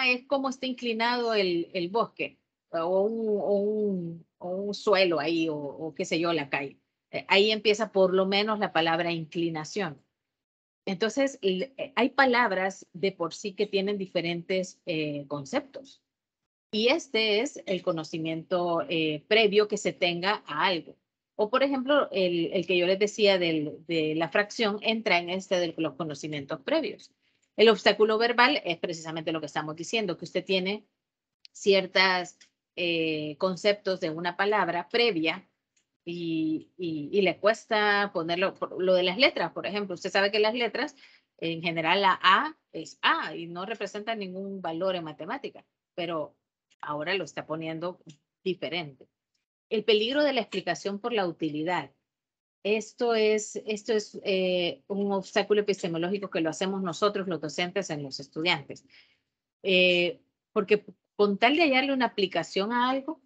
Es cómo está inclinado el bosque o un suelo ahí o qué sé yo, la calle. Ahí empieza por lo menos la palabra inclinación. Entonces, hay palabras de por sí que tienen diferentes conceptos. Y este es el conocimiento previo que se tenga a algo. O, por ejemplo, el que yo les decía de la fracción entra en este de los conocimientos previos. El obstáculo verbal es precisamente lo que estamos diciendo, que usted tiene ciertos conceptos de una palabra previa y le cuesta ponerlo, lo de las letras, por ejemplo, usted sabe que las letras, en general la A es A y no representa ningún valor en matemática, pero ahora lo está poniendo diferente. El peligro de la explicación por la utilidad. Esto es un obstáculo epistemológico que lo hacemos nosotros los docentes en los estudiantes. Porque con tal de hallarle una aplicación a algo,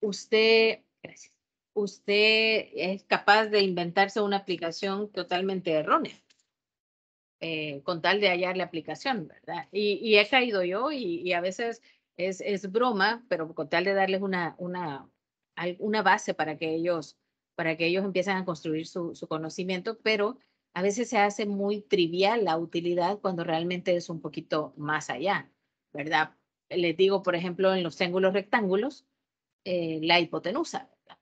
gracias, usted es capaz de inventarse una aplicación totalmente errónea, con tal de hallar la aplicación, ¿verdad? Y he caído yo y a veces es broma, pero con tal de darles una base para que ellos empiecen a construir su conocimiento, pero a veces se hace muy trivial la utilidad cuando realmente es un poquito más allá, ¿verdad? Les digo, por ejemplo, en los triángulos rectángulos, la hipotenusa. ¿Verdad?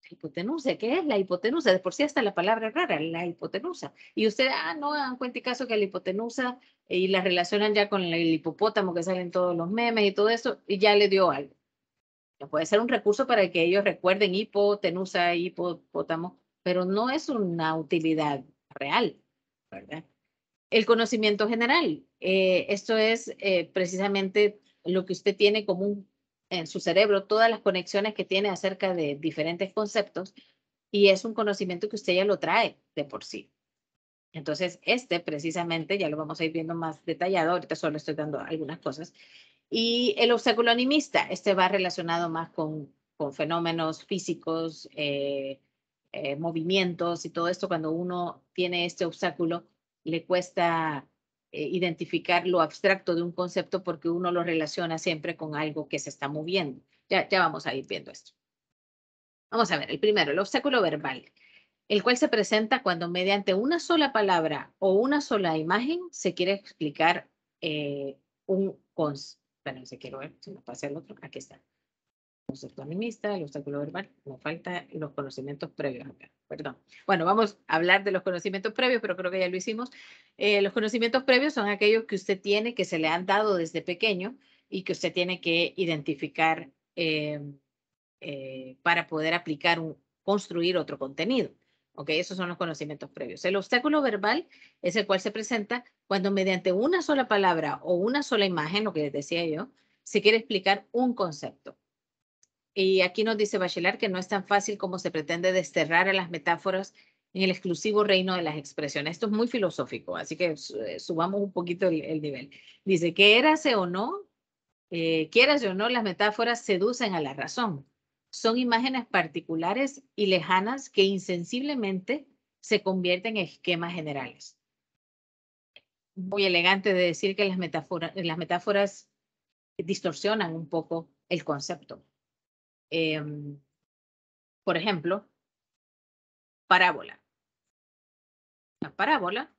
La hipotenusa, ¿qué es la hipotenusa? De por sí hasta la palabra es rara, la hipotenusa. Y ustedes, no dan cuenta y caso que la hipotenusa y la relacionan ya con el hipopótamo que salen todos los memes y todo eso, y ya le dio algo. Puede ser un recurso para que ellos recuerden hipotenusa, hipopótamo, pero no es una utilidad real, ¿verdad? El conocimiento general. Esto es precisamente lo que usted tiene como en su cerebro, todas las conexiones que tiene acerca de diferentes conceptos y es un conocimiento que usted ya lo trae de por sí. Entonces, precisamente, ya lo vamos a ir viendo más detallado, ahorita solo estoy dando algunas cosas. Y el obstáculo animista, va relacionado más con fenómenos físicos, movimientos y todo esto. Cuando uno tiene este obstáculo, le cuesta identificar lo abstracto de un concepto porque uno lo relaciona siempre con algo que se está moviendo. Ya vamos a ir viendo esto. Vamos a ver, el primero, el obstáculo verbal, el cual se presenta cuando mediante una sola palabra o una sola imagen se quiere explicar un concepto. Bueno, si quiero ver, si me pasa el otro, aquí está. Concepto animista, el obstáculo verbal, me falta los conocimientos previos acá, perdón. Bueno, vamos a hablar de los conocimientos previos, pero creo que ya lo hicimos. Los conocimientos previos son aquellos que usted tiene, que se le han dado desde pequeño y que usted tiene que identificar para poder construir otro contenido. ¿Ok? Esos son los conocimientos previos. El obstáculo verbal es el cual se presenta cuando mediante una sola palabra o una sola imagen, lo que les decía yo, se quiere explicar un concepto. Y aquí nos dice Bachelard que no es tan fácil como se pretende desterrar a las metáforas en el exclusivo reino de las expresiones. Esto es muy filosófico, así que subamos un poquito el nivel. Dice que quieras o no, las metáforas seducen a la razón. Son imágenes particulares y lejanas que insensiblemente se convierte en esquemas generales. Muy elegante de decir que las metáforas distorsionan un poco el concepto. Por ejemplo, parábola. La parábola,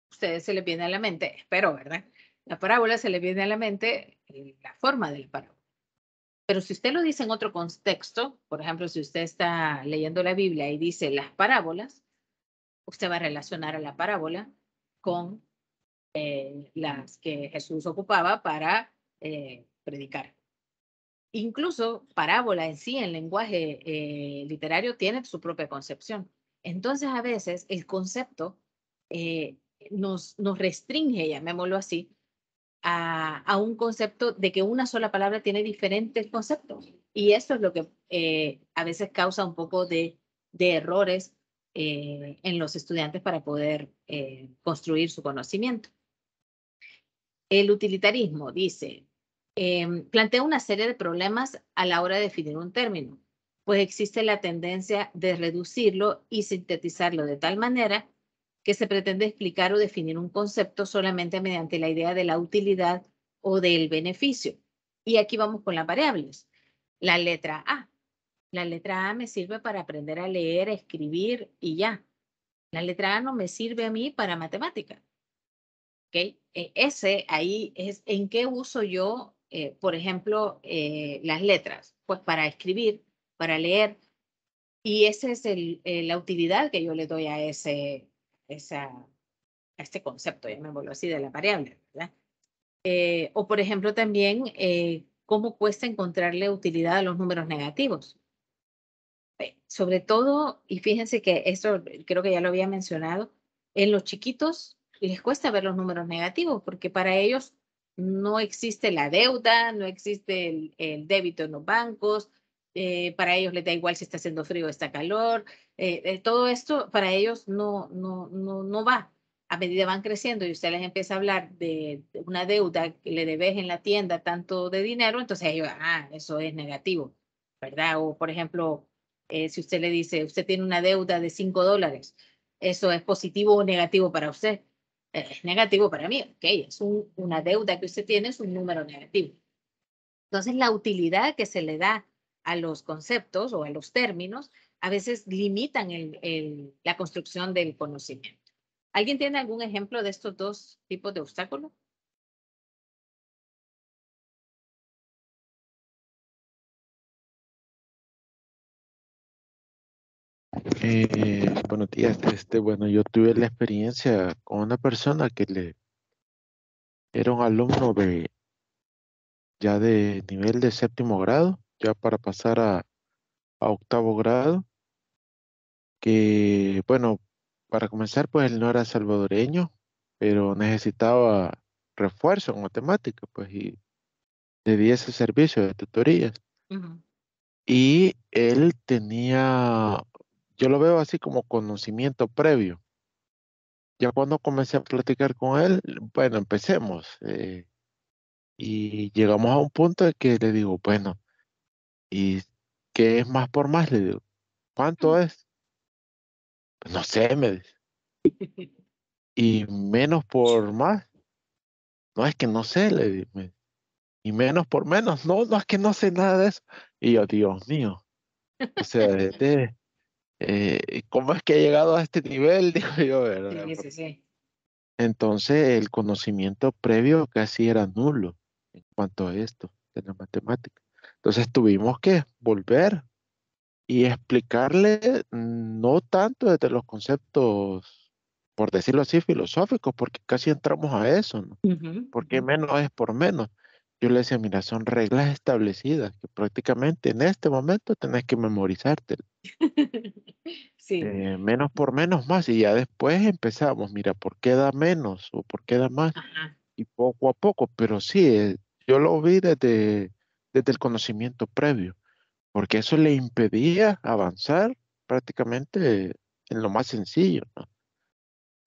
ustedes se les viene a la mente, espero, ¿verdad? La parábola se les viene a la mente la forma del parábola. Pero si usted lo dice en otro contexto, por ejemplo, si usted está leyendo la Biblia y dice las parábolas, usted va a relacionar a la parábola con las que Jesús ocupaba para predicar. Incluso parábola en sí, en lenguaje literario, tiene su propia concepción. Entonces, a veces el concepto nos restringe, llamémoslo así, a un concepto de que una sola palabra tiene diferentes conceptos. Y esto es lo que a veces causa un poco de errores en los estudiantes para poder construir su conocimiento. El utilitarismo dice, plantea una serie de problemas a la hora de definir un término, pues existe la tendencia de reducirlo y sintetizarlo de tal manera que se pretende explicar o definir un concepto solamente mediante la idea de la utilidad o del beneficio. Y aquí vamos con las variables. La letra A. La letra A me sirve para aprender a leer, a escribir y ya. La letra A no me sirve a mí para matemática. ¿Okay? Ese ahí es en qué uso yo, por ejemplo, las letras. Pues para escribir, para leer. Y esa es la utilidad que yo le doy a este concepto, llamémoslo así, de la variable, ¿verdad? O por ejemplo también, ¿cómo cuesta encontrarle utilidad a los números negativos? Sobre todo, y fíjense que esto creo que ya lo había mencionado, en los chiquitos les cuesta ver los números negativos porque para ellos no existe la deuda, no existe el débito en los bancos, para ellos les da igual si está haciendo frío o está calor, todo esto para ellos no va. A medida van creciendo y usted les empieza a hablar de una deuda que le debes en la tienda tanto de dinero, entonces ellos, eso es negativo, ¿verdad? O por ejemplo, si usted le dice, usted tiene una deuda de $5, ¿eso es positivo o negativo para usted? Es negativo para mí, ok, es una deuda que usted tiene, es un número negativo. Entonces, la utilidad que se le da a los conceptos o a los términos a veces limitan la construcción del conocimiento. ¿Alguien tiene algún ejemplo de estos dos tipos de obstáculos? Buenos días. Bueno, yo tuve la experiencia con una persona que era un alumno ya de nivel de séptimo grado, ya para pasar a octavo grado, que, bueno, para comenzar, pues él no era salvadoreño, pero necesitaba refuerzo en matemáticas, pues, y le di ese servicio de tutorías. Ujú. Y él tenía, yo lo veo así como conocimiento previo. Ya cuando comencé a platicar con él, bueno, empecemos. Y llegamos a un punto de que le digo, bueno, ¿y qué es más por más? Le digo, ¿cuánto es? Pues no sé, me dice. ¿Y menos por más? No, es que no sé, le digo. ¿Y menos por menos? No, no, es que no sé nada de eso. Y yo, Dios mío, o sea, ¿cómo es que he llegado a este nivel? Digo yo, ¿verdad? Sí, sí, sí. Entonces el conocimiento previo casi era nulo en cuanto a esto de la matemática. Entonces tuvimos que volver y explicarle no tanto desde los conceptos, por decirlo así, filosóficos, porque casi entramos a eso, ¿no? Ujú, Porque ujú. menos es por menos. Yo le decía, mira, son reglas establecidas que prácticamente en este momento tenés que memorizarte. Sí. Menos por menos más y ya después empezamos, mira, ¿por qué da menos o por qué da más? Ajá. Y poco a poco, pero sí, yo lo vi desde el conocimiento previo, porque eso le impedía avanzar prácticamente en lo más sencillo, ¿no?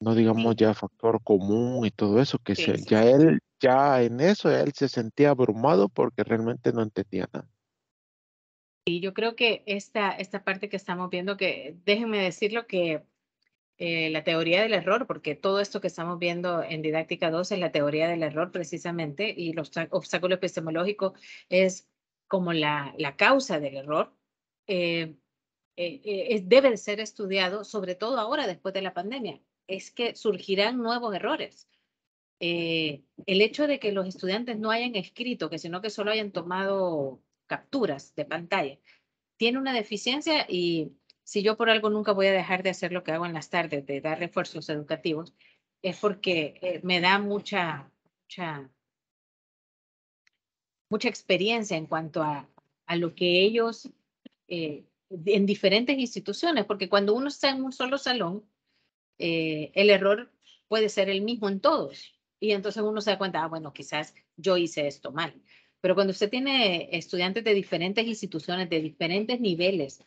No digamos Sí, ya factor común y todo eso, sí, sí, ya sí. él, ya en eso, él se sentía abrumado porque realmente no entendía nada. Y yo creo que esta parte que estamos viendo, que déjenme decirlo que la teoría del error, porque todo esto que estamos viendo en Didáctica 2 es la teoría del error precisamente, y los obstáculos epistemológicos es como la causa del error. Debe ser estudiado, sobre todo ahora después de la pandemia. Es que surgirán nuevos errores. El hecho de que los estudiantes no hayan escrito, que sino que solo hayan tomado capturas de pantalla, tiene una deficiencia, y si yo por algo nunca voy a dejar de hacer lo que hago en las tardes, de dar refuerzos educativos, es porque me da mucha experiencia en cuanto a lo que ellos en diferentes instituciones, porque cuando uno está en un solo salón, el error puede ser el mismo en todos. Y entonces uno se da cuenta, bueno, quizás yo hice esto mal. Pero cuando usted tiene estudiantes de diferentes instituciones, de diferentes niveles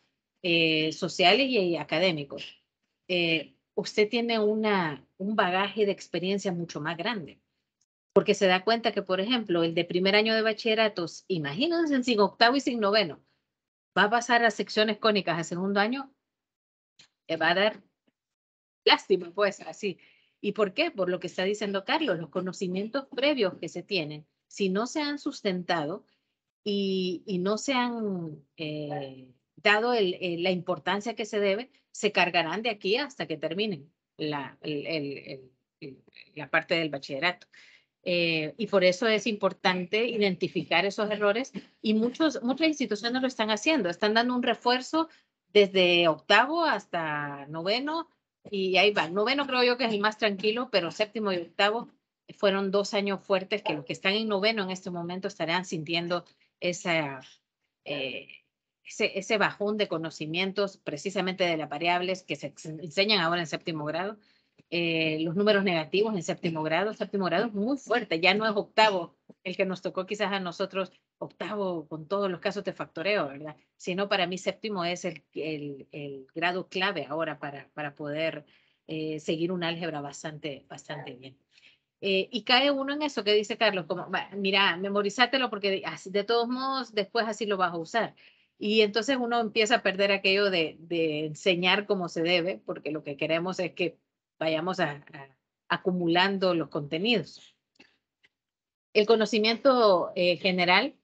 sociales y académicos, usted tiene un bagaje de experiencia mucho más grande. Porque se da cuenta que, por ejemplo, el de primer año de bachilleratos, imagínense sin octavo y sin noveno, va a pasar a secciones cónicas a segundo año, le va a dar lástima, pues, así. ¿Y por qué? Por lo que está diciendo Carlos, los conocimientos previos que se tienen, si no se han sustentado y no se han dado la importancia que se debe, se cargarán de aquí hasta que terminen la parte del bachillerato. Y por eso es importante identificar esos errores, y muchas instituciones lo están haciendo, están dando un refuerzo desde octavo hasta noveno, y ahí va. Noveno creo yo que es el más tranquilo, pero séptimo y octavo fueron 2 años fuertes que los que están en noveno en este momento estarán sintiendo ese bajón de conocimientos precisamente de las variables que se enseñan ahora en séptimo grado. Los números negativos en séptimo grado es muy fuerte, ya no es octavo el que nos tocó quizás a nosotros, octavo con todos los casos de factoreo, ¿verdad? Sino para mí séptimo es el grado clave ahora para poder seguir un álgebra bastante bien. Y cae uno en eso que dice Carlos, como, mira, memorízatelo porque así, de todos modos después así lo vas a usar. Y entonces uno empieza a perder aquello de enseñar como se debe, porque lo que queremos es que vayamos acumulando los contenidos. El conocimiento general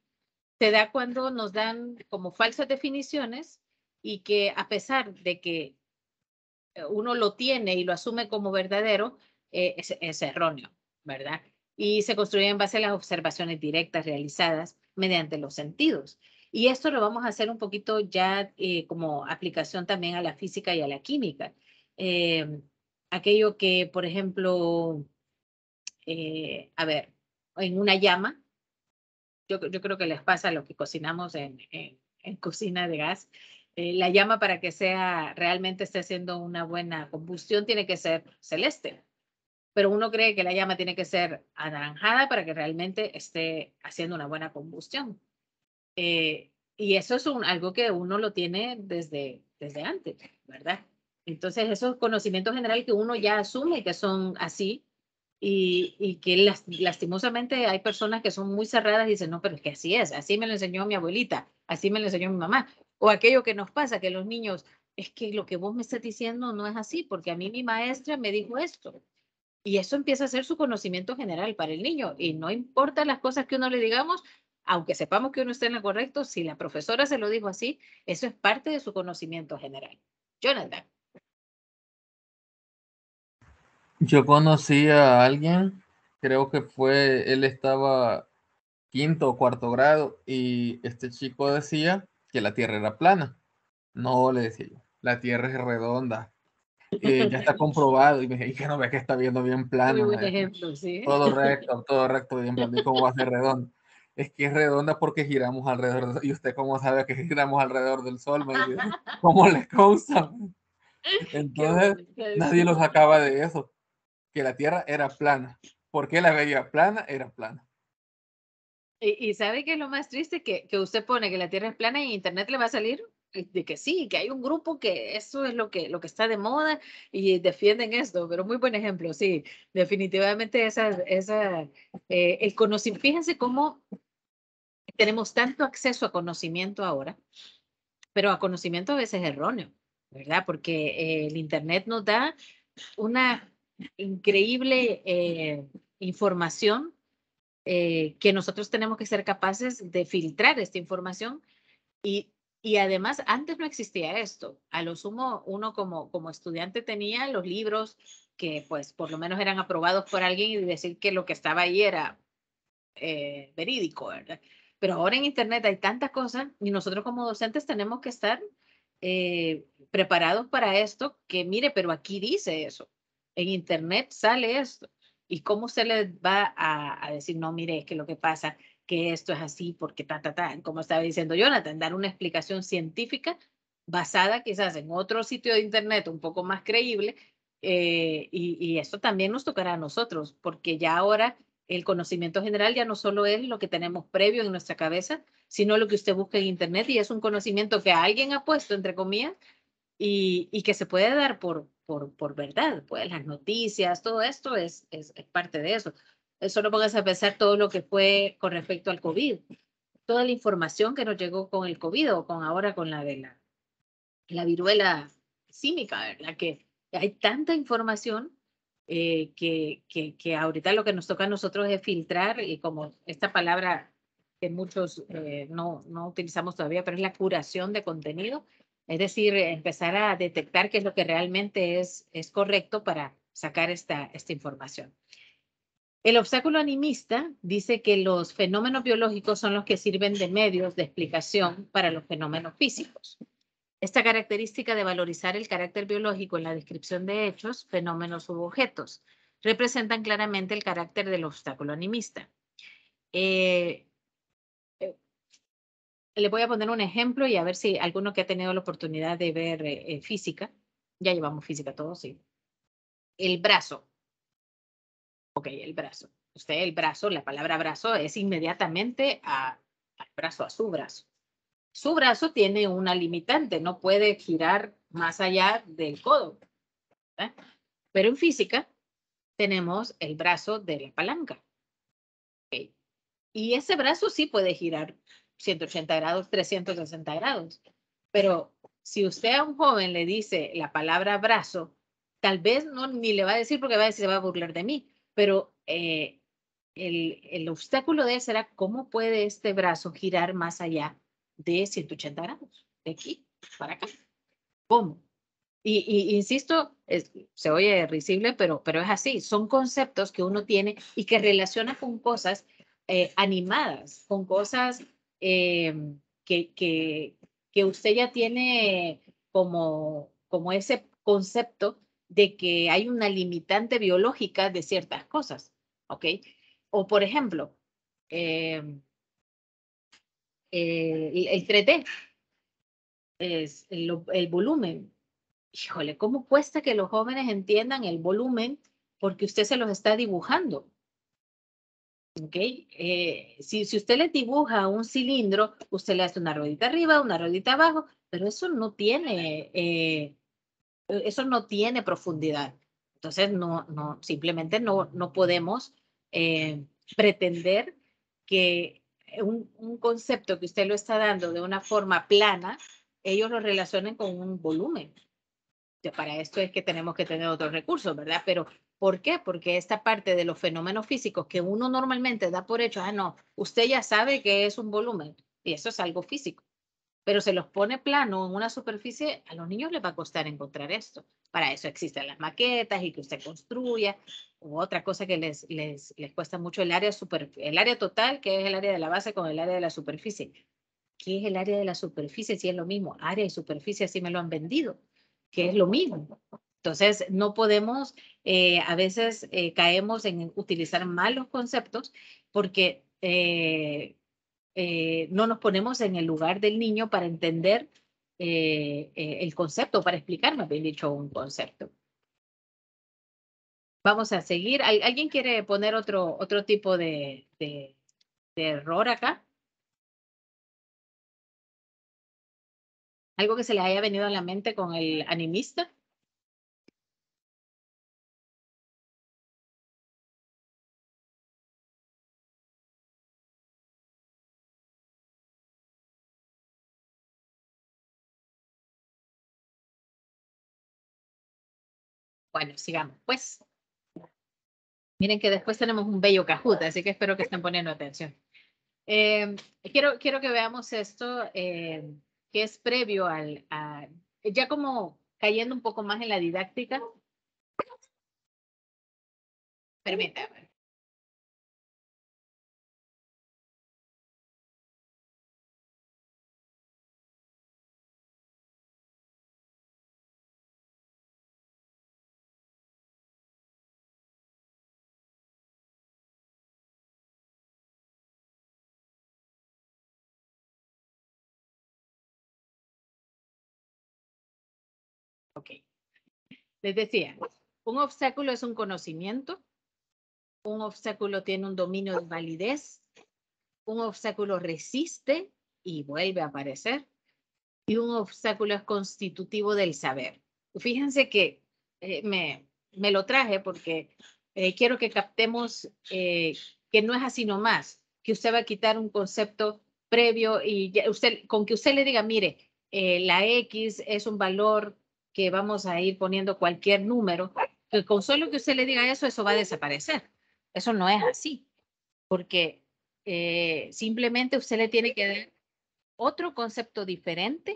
se da cuando nos dan como falsas definiciones, y que a pesar de que uno lo tiene y lo asume como verdadero, es erróneo, ¿verdad? Y se construye en base a las observaciones directas realizadas mediante los sentidos. Y esto lo vamos a hacer un poquito ya como aplicación también a la física y a la química. Aquello que, por ejemplo, a ver, en una llama, yo creo que les pasa a los que cocinamos en cocina de gas. La llama, para que sea realmente esté haciendo una buena combustión, tiene que ser celeste. Pero uno cree que la llama tiene que ser anaranjada para que realmente esté haciendo una buena combustión. Y eso es algo que uno lo tiene desde antes, ¿verdad? Entonces, esos conocimientos generales que uno ya asume que son así, y que lastimosamente hay personas que son muy cerradas y dicen, no, pero es que así me lo enseñó mi abuelita, así me lo enseñó mi mamá. O aquello que nos pasa, que los niños, es que lo que vos me estás diciendo no es así, porque a mí mi maestra me dijo esto. Y eso empieza a ser su conocimiento general para el niño. Y no importa las cosas que uno le digamos, aunque sepamos que uno está en lo correcto, si la profesora se lo dijo así, eso es parte de su conocimiento general. Jonathan. Yo conocí a alguien, creo que él estaba quinto o cuarto grado, y este chico decía que la Tierra era plana. No, le decía yo, la Tierra es redonda. Ya está comprobado. Y me dije, ¿y que no ve que está viendo bien plana? Muy buen ejemplo, sí. Todo recto, bien plano. ¿Y cómo va a ser redonda? Es que es redonda porque giramos alrededor del Sol. ¿Y usted cómo sabe que giramos alrededor del Sol? Me dice, ¿cómo le causa? Entonces, nadie lo sacaba de eso, que la Tierra era plana. ¿Por qué la veía plana? Era plana. Y sabe que es lo más triste, que usted pone que la Tierra es plana y en internet le va a salir de que sí, que hay un grupo que eso es lo que está de moda y defienden esto, pero muy buen ejemplo, sí, definitivamente el conocimiento, fíjense cómo tenemos tanto acceso a conocimiento ahora, pero a conocimiento a veces erróneo, ¿verdad? Porque el internet nos da una increíble información que nosotros tenemos que ser capaces de filtrar esta información y además antes no existía esto. A lo sumo uno como estudiante tenía los libros que pues por lo menos eran aprobados por alguien y decir que lo que estaba ahí era verídico, ¿verdad? Pero ahora en Internet hay tantas cosas y nosotros como docentes tenemos que estar preparados para esto, que mire, pero aquí dice eso, en Internet sale esto. ¿Y cómo se les va a decir, no, mire, es que lo que pasa, que esto es así, porque como estaba diciendo Jonathan, dar una explicación científica basada quizás en otro sitio de Internet un poco más creíble, y esto también nos tocará a nosotros, porque ya ahora el conocimiento general ya no solo es lo que tenemos previo en nuestra cabeza, sino lo que usted busca en Internet y es un conocimiento que alguien ha puesto, entre comillas, y que se puede dar por verdad. Pues las noticias, todo esto es parte de eso. Solo pongas a pensar todo lo que fue con respecto al COVID, toda la información que nos llegó con el COVID o con ahora con la de la viruela símica, ¿verdad? Que hay tanta información que ahorita lo que nos toca a nosotros es filtrar y como esta palabra que muchos no utilizamos todavía, pero es la curación de contenido, es decir, empezar a detectar qué es lo que realmente es correcto para sacar esta información. El obstáculo animista dice que los fenómenos biológicos son los que sirven de medios de explicación para los fenómenos físicos. Esta característica de valorizar el carácter biológico en la descripción de hechos, fenómenos u objetos representan claramente el carácter del obstáculo animista. Le voy a poner un ejemplo y a ver si alguno que ha tenido la oportunidad de ver física, ya llevamos física todos, sí. El brazo. Ok, el brazo. Usted el brazo, la palabra brazo es inmediatamente al brazo, a su brazo. Su brazo tiene una limitante, no puede girar más allá del codo. ¿Eh? Pero en física tenemos el brazo de la palanca. ¿Okay? Y ese brazo sí puede girar 180 grados, 360 grados. Pero si usted a un joven le dice la palabra brazo, tal vez no ni le va a decir porque va a decir se va a burlar de mí. Pero el obstáculo de él será cómo puede este brazo girar más allá de 180 grados. De aquí para acá. ¿Cómo? Y insisto, se oye risible, pero es así. Son conceptos que uno tiene y que relaciona con cosas animadas, con cosas que, que, que usted ya tiene como ese concepto de que hay una limitante biológica de ciertas cosas, ¿ok? O por ejemplo, el 3D es el volumen. Híjole, ¿cómo cuesta que los jóvenes entiendan el volumen? Porque usted se los está dibujando. ¿Ok? Si usted le dibuja un cilindro, usted le hace una ruedita arriba, una ruedita abajo, pero eso no tiene profundidad. Entonces, simplemente no podemos pretender que un concepto que usted lo está dando de una forma plana, ellos lo relacionen con un volumen. Para esto es que tenemos que tener otros recursos, ¿verdad? Pero ¿por qué? Porque esta parte de los fenómenos físicos que uno normalmente da por hecho, no, usted ya sabe que es un volumen y eso es algo físico, pero se los pone plano en una superficie, a los niños les va a costar encontrar esto. Para eso existen las maquetas y que usted construya. O otra cosa que les cuesta mucho el área total, que es el área de la base con el área de la superficie. ¿Qué es el área de la superficie? Si es lo mismo, área y superficie, así me lo han vendido, que es lo mismo. Entonces, no podemos, a veces caemos en utilizar malos conceptos porque no nos ponemos en el lugar del niño para entender el concepto, para explicarme, bien dicho, un concepto. Vamos a seguir. ¿Alguien quiere poner otro tipo de error acá? ¿Algo que se le haya venido a la mente con el animista? Bueno, sigamos, pues. Miren que después tenemos un bello Kahoot, así que espero que estén poniendo atención. Quiero que veamos esto, que es previo ya como cayendo un poco más en la didáctica. Permítame. Ok. Les decía, un obstáculo es un conocimiento, un obstáculo tiene un dominio de validez, un obstáculo resiste y vuelve a aparecer, y un obstáculo es constitutivo del saber. Fíjense que me lo traje porque quiero que captemos que no es así nomás, que usted va a quitar un concepto previo y con que usted le diga, mire, la X es un valor que vamos a ir poniendo cualquier número, que con solo que usted le diga eso, eso va a desaparecer. Eso no es así, porque simplemente usted le tiene que dar otro concepto diferente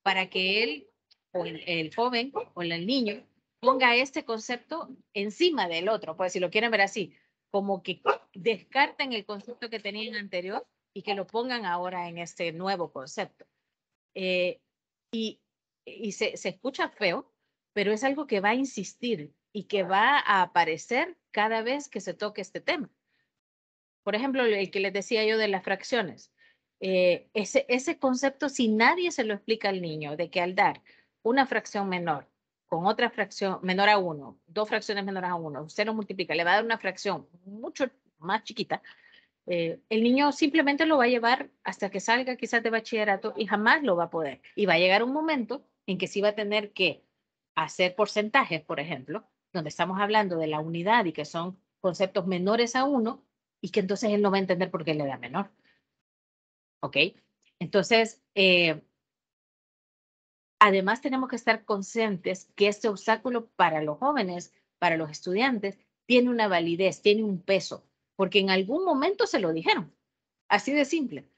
para que él o el joven o el niño ponga este concepto encima del otro, pues si lo quieren ver así, como que descarten el concepto que tenían anterior y que lo pongan ahora en este nuevo concepto. Eh, y se escucha feo, pero es algo que va a insistir y que va a aparecer cada vez que se toque este tema. Por ejemplo, el que les decía yo de las fracciones. Ese concepto, si nadie se lo explica al niño, de que al dar una fracción menor con otra fracción menor a 1, dos fracciones menores a 1, usted lo multiplica, le va a dar una fracción mucho más chiquita, el niño simplemente lo va a llevar hasta que salga quizás de bachillerato y jamás lo va a poder. Y va a llegar un momento en que sí va a tener que hacer porcentajes, por ejemplo, donde estamos hablando de la unidad y que son conceptos menores a 1, y que entonces él no va a entender por qué le da menor. ¿Ok? Entonces, además tenemos que estar conscientes que este obstáculo para los jóvenes, para los estudiantes, tiene una validez, tiene un peso, porque en algún momento se lo dijeron. Así de simple.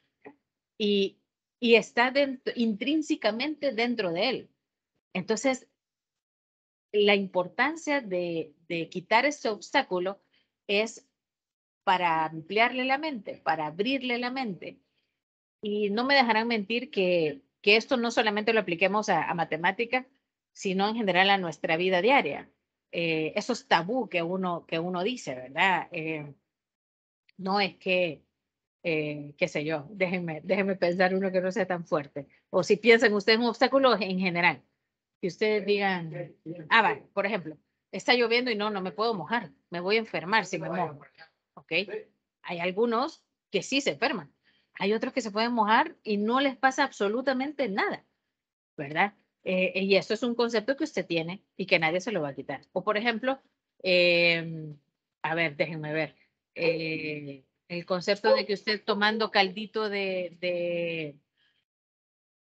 Y, y está intrínsecamente dentro de él. Entonces, la importancia de quitar este obstáculo es para ampliarle la mente, para abrirle la mente. Y no me dejarán mentir que esto no solamente lo apliquemos a matemática, sino en general a nuestra vida diaria. Esos tabú que uno dice, ¿verdad? No es que qué sé yo, déjenme pensar uno que no sea tan fuerte. O si piensan ustedes un obstáculo en general, que ustedes digan, vale, por ejemplo, está lloviendo y no me puedo mojar, me voy a enfermar si me mojo, ¿ok? Hay algunos que sí se enferman, hay otros que se pueden mojar y no les pasa absolutamente nada, ¿verdad? Y eso es un concepto que usted tiene y que nadie se lo va a quitar. O por ejemplo, a ver, déjenme ver. El concepto de que usted tomando caldito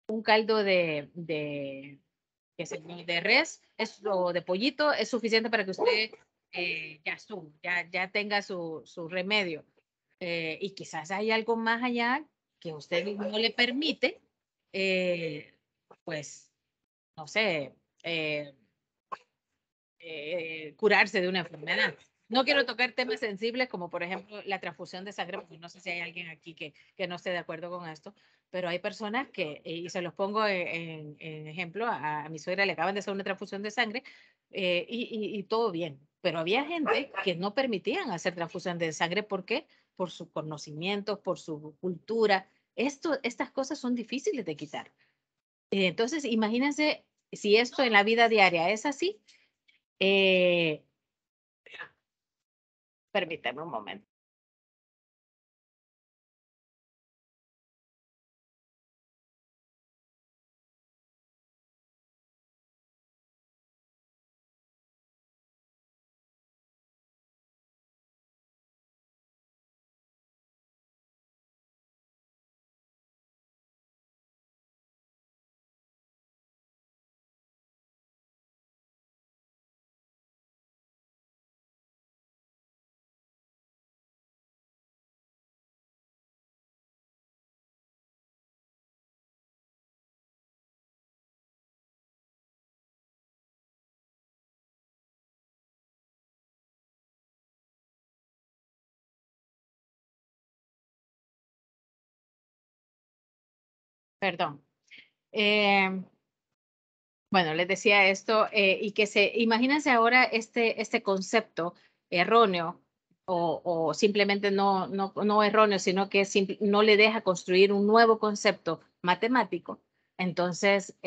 un caldo de res o de pollito es suficiente para que usted ya tenga su remedio. Y quizás hay algo más allá que usted no le permite, pues, no sé, eh, curarse de una enfermedad. No quiero tocar temas sensibles como por ejemplo la transfusión de sangre, porque no sé si hay alguien aquí que no esté de acuerdo con esto, pero hay personas que, y se los pongo en ejemplo, a mi suegra le acaban de hacer una transfusión de sangre y todo bien, pero había gente que no permitían hacer transfusión de sangre. ¿Por qué? Por sus conocimientos, por su cultura. Estas cosas son difíciles de quitar. Entonces, imagínense si esto en la vida diaria es así. Eh, Permítame un momento. Perdón. Bueno, les decía esto y que imagínense ahora este concepto erróneo o simplemente no erróneo, sino que no le deja construir un nuevo concepto matemático, entonces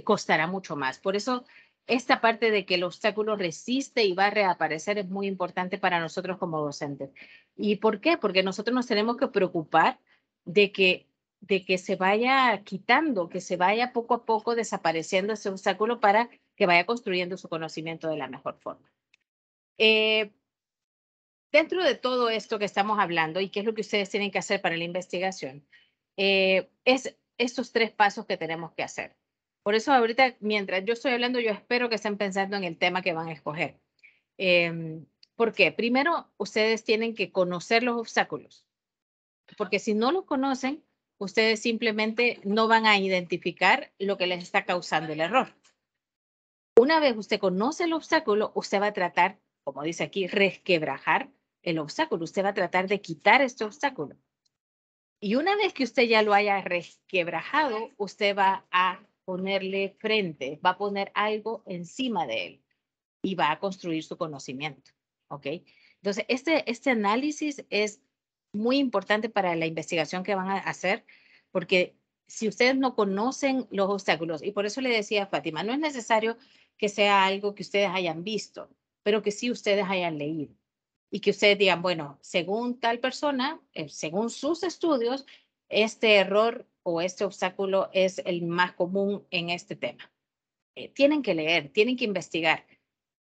costará mucho más. Por eso esta parte de que el obstáculo resiste y va a reaparecer es muy importante para nosotros como docentes. ¿Y por qué? Porque nosotros nos tenemos que preocupar de que se vaya quitando, que se vaya poco a poco desapareciendo ese obstáculo para que vaya construyendo su conocimiento de la mejor forma. Dentro de todo esto que estamos hablando y qué es lo que ustedes tienen que hacer para la investigación, es estos 3 pasos que tenemos que hacer. Por eso ahorita, mientras yo estoy hablando, yo espero que estén pensando en el tema que van a escoger. ¿Por qué? Primero, ustedes tienen que conocer los obstáculos, porque si no los conocen, ustedes simplemente no van a identificar lo que les está causando el error. Una vez usted conoce el obstáculo, usted va a tratar, como dice aquí, resquebrajar el obstáculo. Usted va a tratar de quitar este obstáculo. Y una vez que usted ya lo haya resquebrajado, usted va a ponerle frente, va a poner algo encima de él y va a construir su conocimiento. ¿Ok? Entonces, este análisis es muy importante para la investigación que van a hacer, porque si ustedes no conocen los obstáculos, y por eso le decía a Fátima, no es necesario que sea algo que ustedes hayan visto, pero que sí ustedes hayan leído. Y que ustedes digan, bueno, según tal persona, según sus estudios, este error o este obstáculo es el más común en este tema. Tienen que leer, tienen que investigar.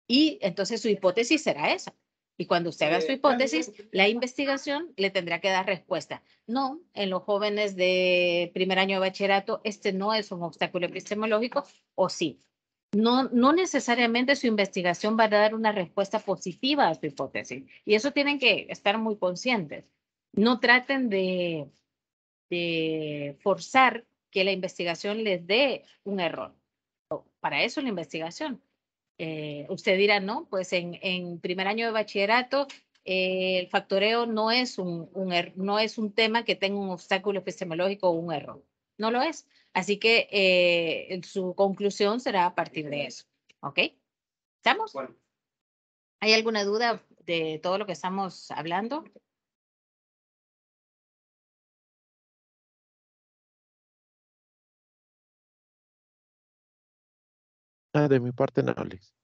Y entonces su hipótesis será esa. Y cuando usted haga su hipótesis, la investigación le tendrá que dar respuesta. No, en los jóvenes de primer año de bachillerato, este no es un obstáculo epistemológico, o sí. No necesariamente su investigación va a dar una respuesta positiva a su hipótesis. Y eso tienen que estar muy conscientes. No traten de forzar que la investigación les dé un error. Para eso la investigación. Usted dirá, no, pues en primer año de bachillerato el factoreo no es no es un tema que tenga un obstáculo epistemológico o un error. No lo es. Así que su conclusión será a partir de eso. ¿Ok? ¿Estamos? ¿Hay alguna duda de todo lo que estamos hablando? De mi parte, no, Alex.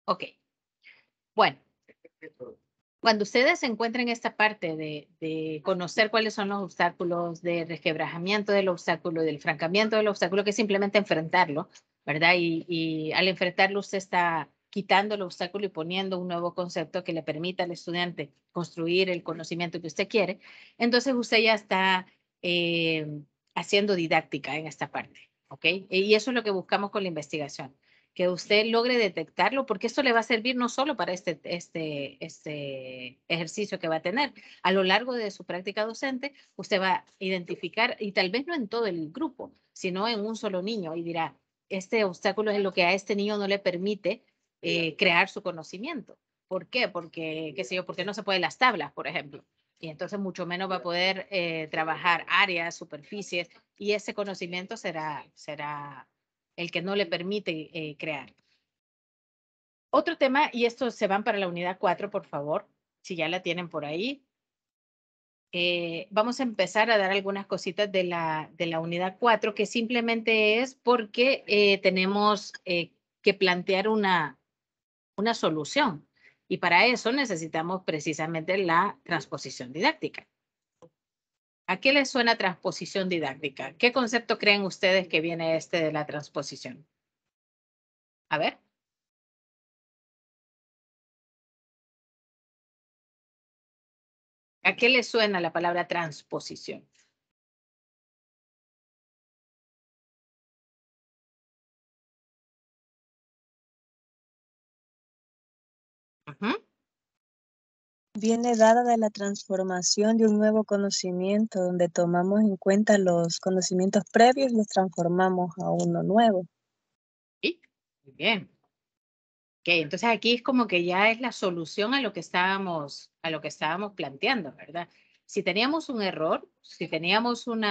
Ok. Bueno. Cuando ustedes encuentren esta parte de conocer cuáles son los obstáculos, de resquebrajamiento del obstáculo, del francamiento del obstáculo, que es simplemente enfrentarlo, ¿verdad? Y al enfrentarlo usted está quitando el obstáculo y poniendo un nuevo concepto que le permita al estudiante construir el conocimiento que usted quiere. Entonces usted ya está haciendo didáctica en esta parte, ¿ok? Y eso es lo que buscamos con la investigación, que usted logre detectarlo, porque esto le va a servir no solo para este ejercicio que va a tener. A lo largo de su práctica docente, usted va a identificar, y tal vez no en todo el grupo, sino en un solo niño, y dirá, este obstáculo es lo que a este niño no le permite crear su conocimiento. ¿Por qué? Porque, qué sé yo, porque no se pueden las tablas, por ejemplo. Y entonces mucho menos va a poder trabajar áreas, superficies, y ese conocimiento será el que no le permite crear. Otro tema, y estos se van para la unidad 4, por favor, si ya la tienen por ahí. Vamos a empezar a dar algunas cositas de la unidad 4, que simplemente es porque tenemos que plantear una solución. Y para eso necesitamos precisamente la transposición didáctica. ¿A qué les suena transposición didáctica? ¿Qué concepto creen ustedes que viene de la transposición? A ver. ¿A qué le suena la palabra transposición? Uh-huh. Viene dada de la transformación de un nuevo conocimiento, donde tomamos en cuenta los conocimientos previos y los transformamos a uno nuevo. Sí, muy bien. Ok, entonces aquí es como que ya es la solución a lo que estábamos planteando, ¿verdad? Si teníamos un error, si teníamos un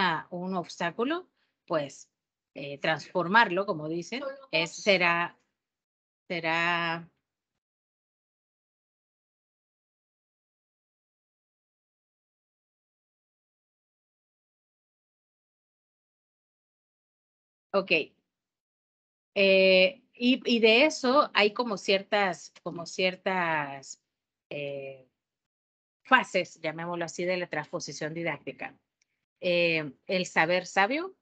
obstáculo, pues transformarlo, como dicen, será ok. Y de eso hay como ciertas fases, llamémoslo así, de la transposición didáctica. El saber sabio,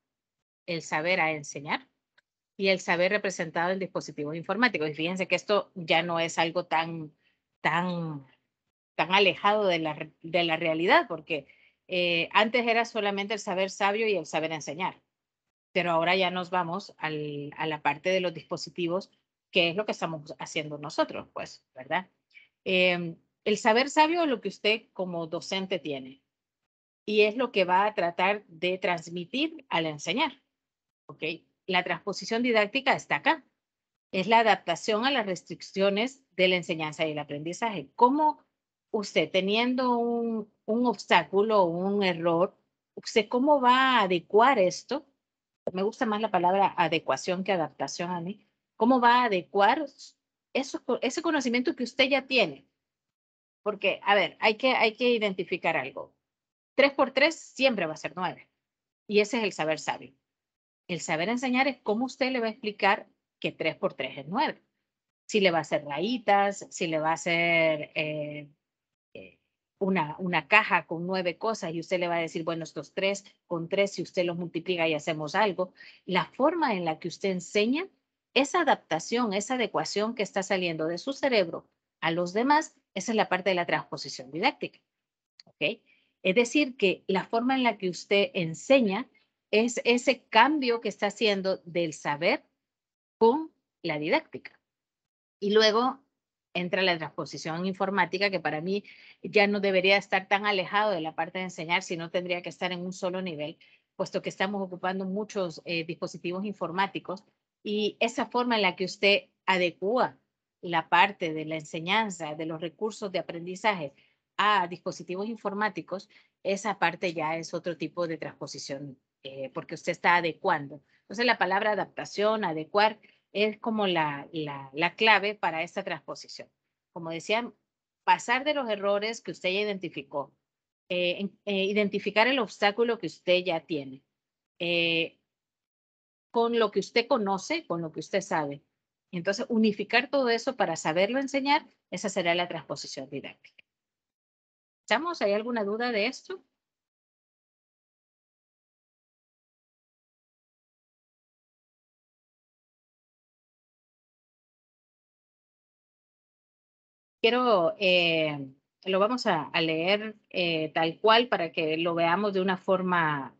el saber a enseñar y el saber representado en dispositivos informáticos. Y fíjense que esto ya no es algo tan alejado de la realidad, porque antes era solamente el saber sabio y el saber enseñar. Pero ahora ya nos vamos a la parte de los dispositivos, que es lo que estamos haciendo nosotros, pues, ¿verdad? El saber sabio es lo que usted como docente tiene y es lo que va a tratar de transmitir al enseñar, ¿ok? La transposición didáctica está acá. Es la adaptación a las restricciones de la enseñanza y el aprendizaje. ¿Cómo usted, teniendo un obstáculo o un error, usted cómo va a adecuar esto? Me gusta más la palabra adecuación que adaptación a mí. ¿Cómo va a adecuar ese conocimiento que usted ya tiene? Porque, a ver, hay que identificar algo. 3 por 3 siempre va a ser 9. Y ese es el saber sabio. El saber enseñar es cómo usted le va a explicar que 3 por 3 es 9. Si le va a hacer rayitas, si le va a hacer una caja con 9 cosas y usted le va a decir, bueno, estos 3 con 3, si usted los multiplica y hacemos algo. La forma en la que usted enseña, esa adaptación, esa adecuación que está saliendo de su cerebro a los demás, esa es la parte de la transposición didáctica. ¿Ok? Es decir, que la forma en la que usted enseña es ese cambio que está haciendo del saber con la didáctica. Y luego entra la transposición informática, que para mí ya no debería estar tan alejado de la parte de enseñar, sino tendría que estar en un solo nivel, puesto que estamos ocupando muchos dispositivos informáticos. Y esa forma en la que usted adecúa la parte de la enseñanza, de los recursos de aprendizaje a dispositivos informáticos, esa parte ya es otro tipo de transposición, porque usted está adecuando. Entonces, la palabra adaptación, adecuar, es como la clave para esta transposición. Como decían, pasar de los errores que usted ya identificó, identificar el obstáculo que usted ya tiene, con lo que usted conoce, con lo que usted sabe. Entonces, unificar todo eso para saberlo enseñar, esa será la transposición didáctica. ¿Estamos? ¿Hay alguna duda de esto? Quiero, lo vamos a leer tal cual para que lo veamos de una forma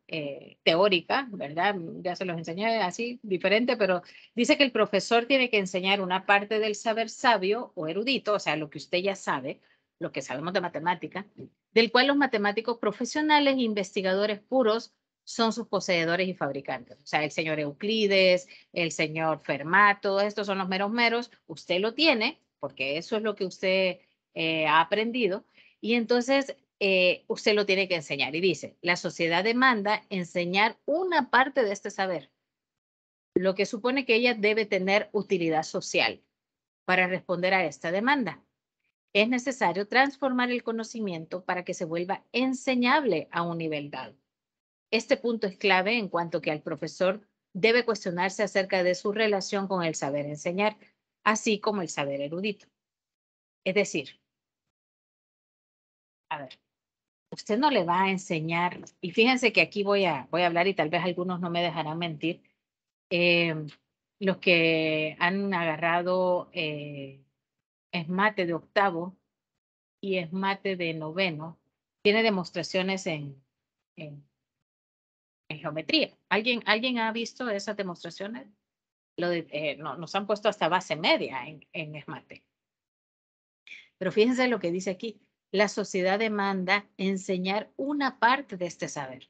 teórica, ¿verdad? Ya se los enseñé así, diferente, pero dice que el profesor tiene que enseñar una parte del saber sabio o erudito, o sea, lo que usted ya sabe, lo que sabemos de matemática, del cual los matemáticos profesionales e investigadores puros son sus poseedores y fabricantes. O sea, el señor Euclides, el señor Fermat, todos estos son los meros meros, usted lo tiene, porque eso es lo que usted ha aprendido, y entonces usted lo tiene que enseñar. Y dice, la sociedad demanda enseñar una parte de este saber, lo que supone que ella debe tener utilidad social para responder a esta demanda. Es necesario transformar el conocimiento para que se vuelva enseñable a un nivel dado. Este punto es clave en cuanto que al profesor debe cuestionarse acerca de su relación con el saber enseñar, así como el saber erudito. Es decir, a ver, usted no le va a enseñar, y fíjense que aquí voy a hablar y tal vez algunos no me dejarán mentir, los que han agarrado esmate de octavo y esmate de noveno, tiene demostraciones en geometría. ¿Alguien ha visto esas demostraciones? Nos han puesto hasta base media en esmate. Pero fíjense lo que dice aquí. La sociedad demanda enseñar una parte de este saber.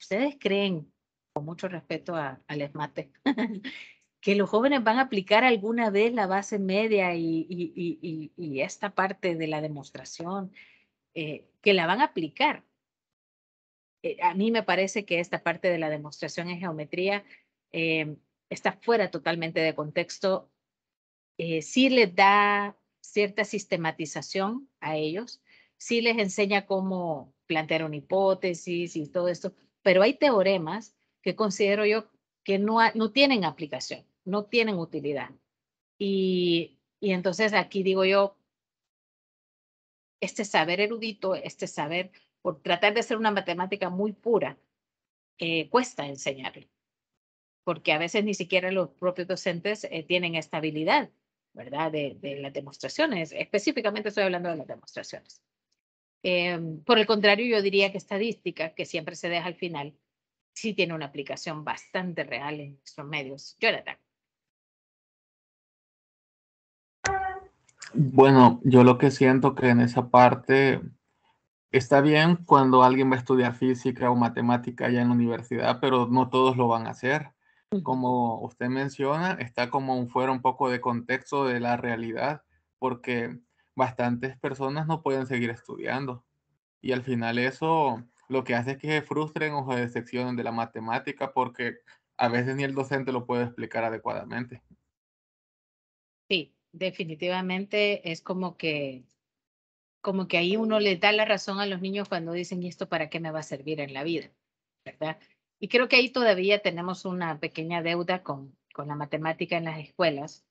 ¿Ustedes creen, con mucho respeto al esmate, que los jóvenes van a aplicar alguna vez la base media y esta parte de la demostración, que la van a aplicar? a mí me parece que esta parte de la demostración en geometría está fuera totalmente de contexto. Sí les da cierta sistematización a ellos, sí les enseña cómo plantear una hipótesis y todo esto, pero hay teoremas que considero yo que no tienen aplicación, no tienen utilidad. Y entonces aquí digo yo, este saber erudito, este saber, por tratar de hacer una matemática muy pura, cuesta enseñarlo, porque a veces ni siquiera los propios docentes tienen esta habilidad, ¿verdad? De las demostraciones. Específicamente estoy hablando de las demostraciones. Por el contrario, yo diría que estadística, que siempre se deja al final, sí tiene una aplicación bastante real en nuestros medios. Jonathan. Bueno, yo lo que siento que en esa parte está bien cuando alguien va a estudiar física o matemática ya en la universidad, pero no todos lo van a hacer. Como usted menciona, está como fuera un poco de contexto de la realidad, porque bastantes personas no pueden seguir estudiando. Y al final eso lo que hace es que se frustren o se decepcionen de la matemática, porque a veces ni el docente lo puede explicar adecuadamente. Sí, definitivamente es como que ahí uno le da la razón a los niños cuando dicen, ¿y esto para qué me va a servir en la vida? ¿Verdad? Y creo que ahí todavía tenemos una pequeña deuda con la matemática en las escuelas,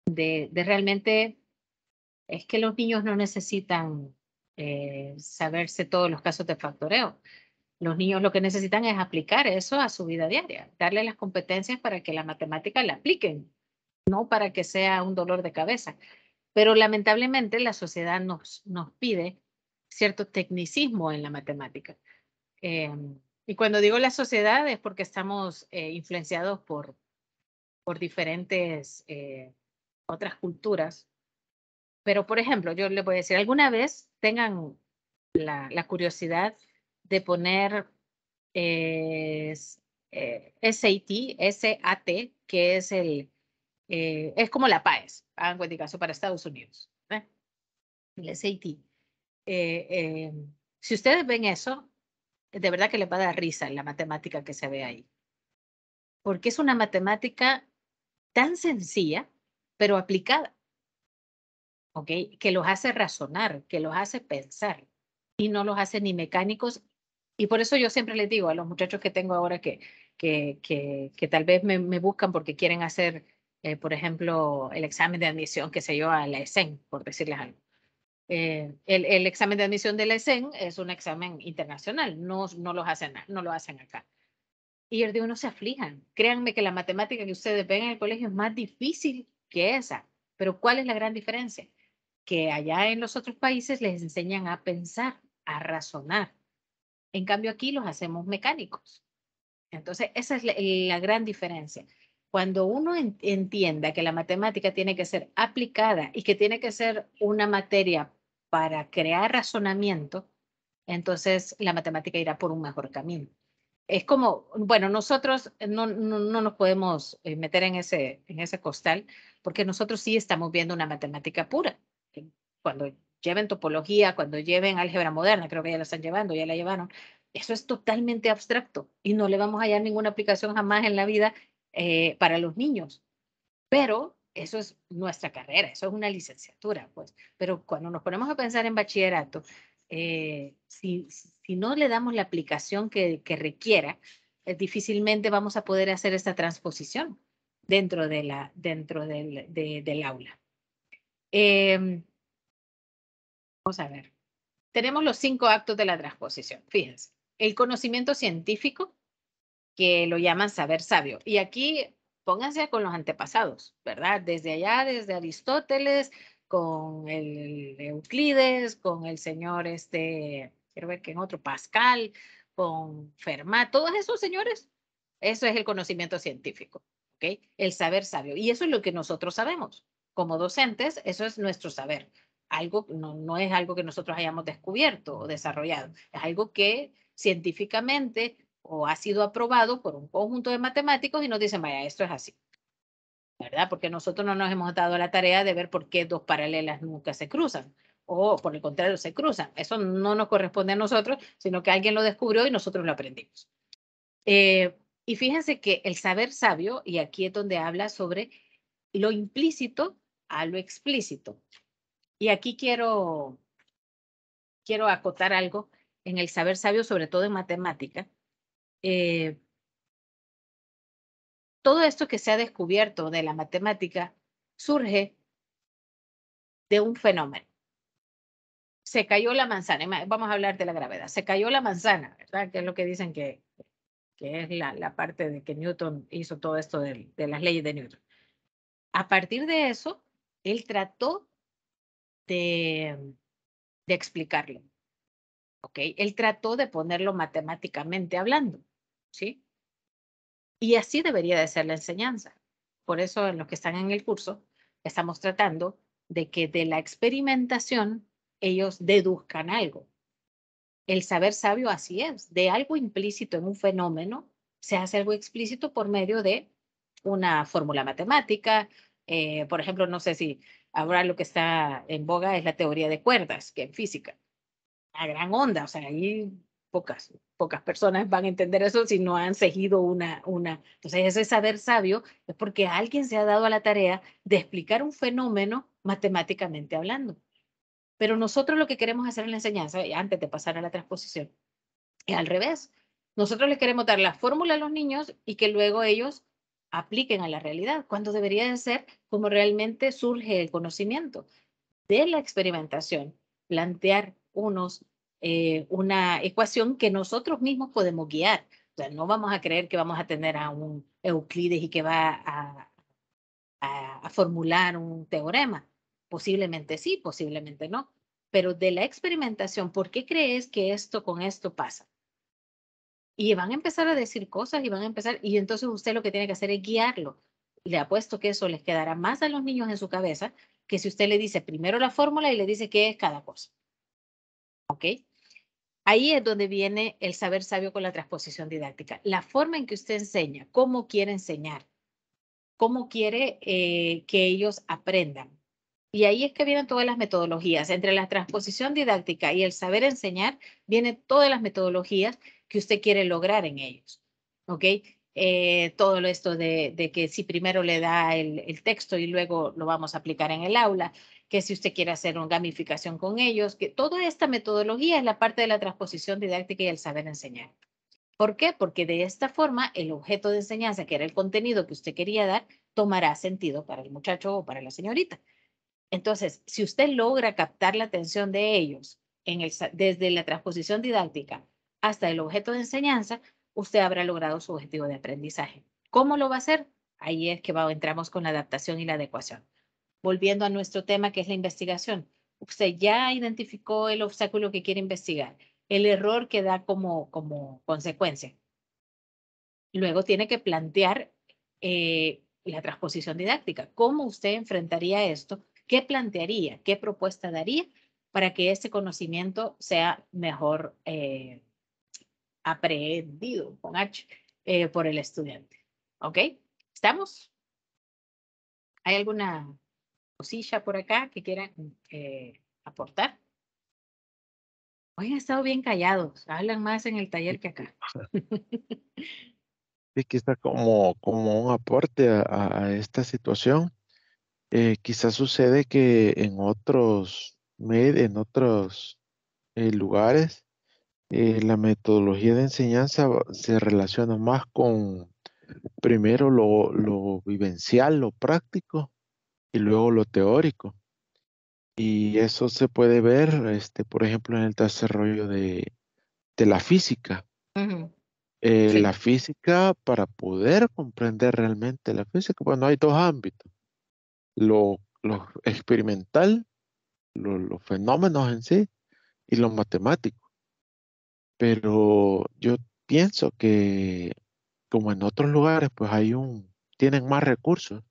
de realmente es que los niños no necesitan saberse todos los casos de factoreo. Los niños lo que necesitan es aplicar eso a su vida diaria, darle las competencias para que la matemática la apliquen, no para que sea un dolor de cabeza. Pero lamentablemente la sociedad nos pide cierto tecnicismo en la matemática. Y cuando digo la sociedad es porque estamos influenciados por diferentes otras culturas. Pero, por ejemplo, yo le voy a decir, alguna vez tengan la curiosidad de poner SAT, que es es como la PAES, hagan cuenta caso para Estados Unidos. El SAT. Si ustedes ven eso, de verdad que les va a dar risa la matemática que se ve ahí. Porque es una matemática tan sencilla, pero aplicada. ¿Ok? Que los hace razonar, que los hace pensar y no los hace ni mecánicos. Y por eso yo siempre les digo a los muchachos que tengo ahora que tal vez me buscan porque quieren hacer, por ejemplo, el examen de admisión, que sé yo, a la ESEN, por decirles algo. El examen de admisión de la ESEN es un examen internacional, no lo hacen acá. Y el de uno se aflijan. Créanme que la matemática que ustedes ven en el colegio es más difícil que esa. Pero ¿cuál es la gran diferencia? Que allá en los otros países les enseñan a pensar, a razonar. En cambio aquí los hacemos mecánicos. Entonces, esa es la gran diferencia. Cuando uno entienda que la matemática tiene que ser aplicada y que tiene que ser una materia para crear razonamiento, entonces la matemática irá por un mejor camino. Es como, bueno, nosotros no nos podemos meter en ese costal porque nosotros sí estamos viendo una matemática pura. Cuando lleven topología, cuando lleven álgebra moderna, creo que ya la están llevando, ya la llevaron, eso es totalmente abstracto y no le vamos a hallar ninguna aplicación jamás en la vida para los niños. Pero eso es nuestra carrera, eso es una licenciatura, pues. Pero cuando nos ponemos a pensar en bachillerato, si no le damos la aplicación que requiera, difícilmente vamos a poder hacer esta transposición dentro del aula. Vamos a ver. Tenemos los 5 actos de la transposición. Fíjense, el conocimiento científico, que lo llaman saber sabio. Y aquí pónganse con los antepasados, ¿verdad? Desde allá, desde Aristóteles, con el Euclides, con el señor quiero ver que en otro, Pascal, con Fermat, todos esos señores, eso es el conocimiento científico, ¿ok? El saber sabio. Y eso es lo que nosotros sabemos. Como docentes, eso es nuestro saber. Algo, no es algo que nosotros hayamos descubierto o desarrollado, es algo que científicamente o ha sido aprobado por un conjunto de matemáticos y nos dicen, vaya, esto es así, ¿verdad? Porque nosotros no nos hemos dado la tarea de ver por qué dos paralelas nunca se cruzan o por el contrario se cruzan. Eso no nos corresponde a nosotros, sino que alguien lo descubrió y nosotros lo aprendimos. Y fíjense que el saber sabio, y aquí es donde habla sobre lo implícito a lo explícito. Y aquí quiero acotar algo en el saber sabio, sobre todo en matemática. Todo esto que se ha descubierto de la matemática surge de un fenómeno. Se cayó la manzana, vamos a hablar de la gravedad, se cayó la manzana, ¿verdad? Que es lo que dicen que es la parte de que Newton hizo todo esto de las leyes de Newton. A partir de eso, él trató de explicarlo, ¿ok? Él trató de ponerlo matemáticamente hablando, ¿sí? Y así debería de ser la enseñanza. Por eso, en los que están en el curso, estamos tratando de que de la experimentación ellos deduzcan algo. El saber sabio así es, de algo implícito en un fenómeno, se hace algo explícito por medio de una fórmula matemática. Por ejemplo, no sé si ahora lo que está en boga es la teoría de cuerdas, que en física, a gran onda, o sea, ahí pocas personas van a entender eso si no han seguido una. Entonces, ese saber sabio es porque alguien se ha dado a la tarea de explicar un fenómeno matemáticamente hablando. Pero nosotros lo que queremos hacer en la enseñanza, antes de pasar a la transposición, es al revés. Nosotros les queremos dar la fórmula a los niños y que luego ellos apliquen a la realidad, cuando debería de ser como realmente surge el conocimiento de la experimentación, plantear una ecuación que nosotros mismos podemos guiar. O sea, no vamos a creer que vamos a tener a un Euclides y que va a formular un teorema. Posiblemente sí, posiblemente no. Pero de la experimentación, ¿por qué crees que esto con esto pasa? Y van a empezar a decir cosas y van a empezar, y entonces usted lo que tiene que hacer es guiarlo. Le apuesto que eso les quedará más a los niños en su cabeza que si usted le dice primero la fórmula y le dice qué es cada cosa. ¿Ok? Ahí es donde viene el saber sabio con la transposición didáctica. La forma en que usted enseña, cómo quiere enseñar, cómo quiere que ellos aprendan. Y ahí es que vienen todas las metodologías. Entre la transposición didáctica y el saber enseñar, vienen todas las metodologías que usted quiere lograr en ellos. ¿Ok? Todo esto de que si primero le da el texto y luego lo vamos a aplicar en el aula, que si usted quiere hacer una gamificación con ellos, que toda esta metodología es la parte de la transposición didáctica y el saber enseñar. ¿Por qué? Porque de esta forma el objeto de enseñanza, que era el contenido que usted quería dar, tomará sentido para el muchacho o para la señorita. Entonces, si usted logra captar la atención de ellos desde la transposición didáctica hasta el objeto de enseñanza, usted habrá logrado su objetivo de aprendizaje. ¿Cómo lo va a hacer? Ahí es que entramos con la adaptación y la adecuación. Volviendo a nuestro tema, que es la investigación. Usted ya identificó el obstáculo que quiere investigar, el error que da como consecuencia. Luego tiene que plantear la transposición didáctica. ¿Cómo usted enfrentaría esto? ¿Qué plantearía? ¿Qué propuesta daría para que ese conocimiento sea mejor aprehendido con H por el estudiante? ¿Ok? ¿Estamos? ¿Hay alguna cosilla por acá que quieran aportar? Hoy han estado bien callados. Hablan más en el taller que acá. Sí, quizá como un aporte a esta situación, quizás sucede que en otros lugares, la metodología de enseñanza se relaciona más con primero lo vivencial, lo práctico y luego lo teórico. Y eso se puede ver, por ejemplo, en el desarrollo de la física. Ujú. La Sí. física, para poder comprender realmente la física, bueno, hay dos ámbitos. Lo experimental, los fenómenos en sí, y lo matemático. Pero yo pienso que, como en otros lugares, pues tienen más recursos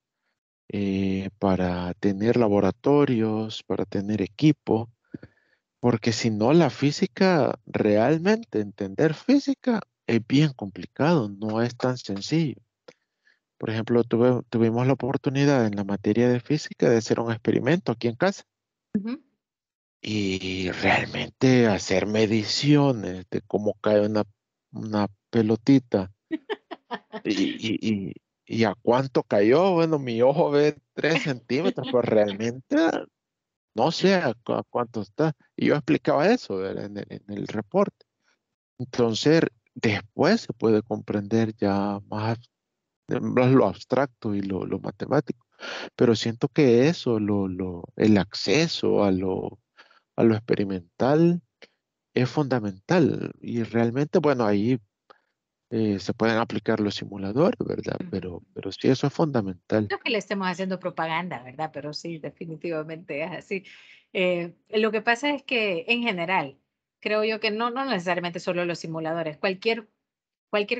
para tener laboratorios, para tener equipo, porque si no, la física, realmente entender física es bien complicado, no es tan sencillo. Por ejemplo, tuvimos la oportunidad en la materia de física de hacer un experimento aquí en casa. Ujú. y realmente hacer mediciones de cómo cae una pelotita y, y a cuánto cayó. Bueno, mi ojo ve 3 centímetros, pues realmente no sé a cuánto está. Y yo explicaba eso, ¿verdad? En el reporte. Entonces, después se puede comprender ya más lo abstracto y lo matemático. Pero siento que eso, el acceso a lo experimental es fundamental. Y realmente, bueno, ahí se pueden aplicar los simuladores, ¿verdad? Pero sí, eso es fundamental. No es que le estemos haciendo propaganda, ¿verdad? Pero sí, definitivamente es así. Lo que pasa es que en general, creo yo que no necesariamente solo los simuladores, cualquier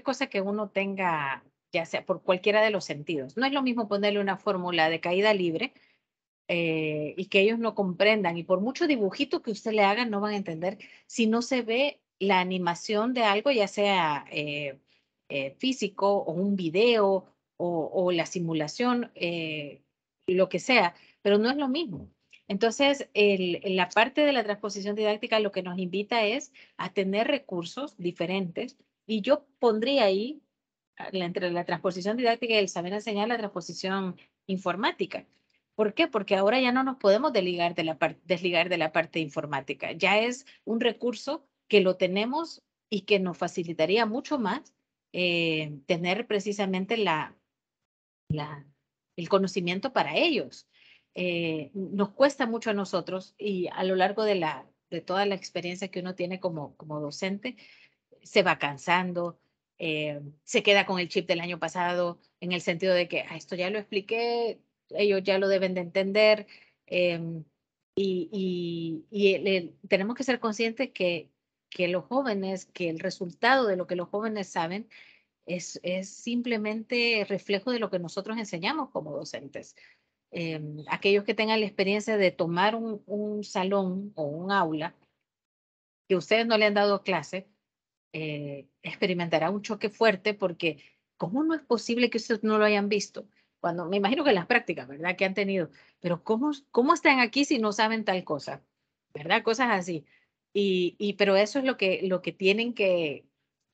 cosa que uno tenga, ya sea por cualquiera de los sentidos. No es lo mismo ponerle una fórmula de caída libre y que ellos no comprendan, y por mucho dibujito que usted le haga, no van a entender si no se ve la animación de algo, ya sea físico o un video o la simulación, lo que sea, pero no es lo mismo. Entonces, la parte de la transposición didáctica lo que nos invita es a tener recursos diferentes, y yo pondría ahí, entre la transposición didáctica y el saber enseñar, la transposición informática. ¿Por qué? Porque ahora ya no nos podemos desligar de la parte informática. Ya es un recurso que lo tenemos y que nos facilitaría mucho más tener precisamente el conocimiento para ellos. Nos cuesta mucho a nosotros, y a lo largo de toda la experiencia que uno tiene como docente, se va cansando, se queda con el chip del año pasado, en el sentido de que esto ya lo expliqué, ellos ya lo deben de entender, eh, tenemos que ser conscientes que los jóvenes, que el resultado de lo que los jóvenes saben es simplemente reflejo de lo que nosotros enseñamos como docentes. Aquellos que tengan la experiencia de tomar un salón o un aula que ustedes no le han dado clase, experimentará un choque fuerte, porque ¿cómo no es posible que ustedes no lo hayan visto? Cuando, me imagino que en las prácticas, ¿verdad? Que han tenido, pero ¿cómo están aquí si no saben tal cosa? ¿Verdad? Cosas así. Pero eso es lo que tienen que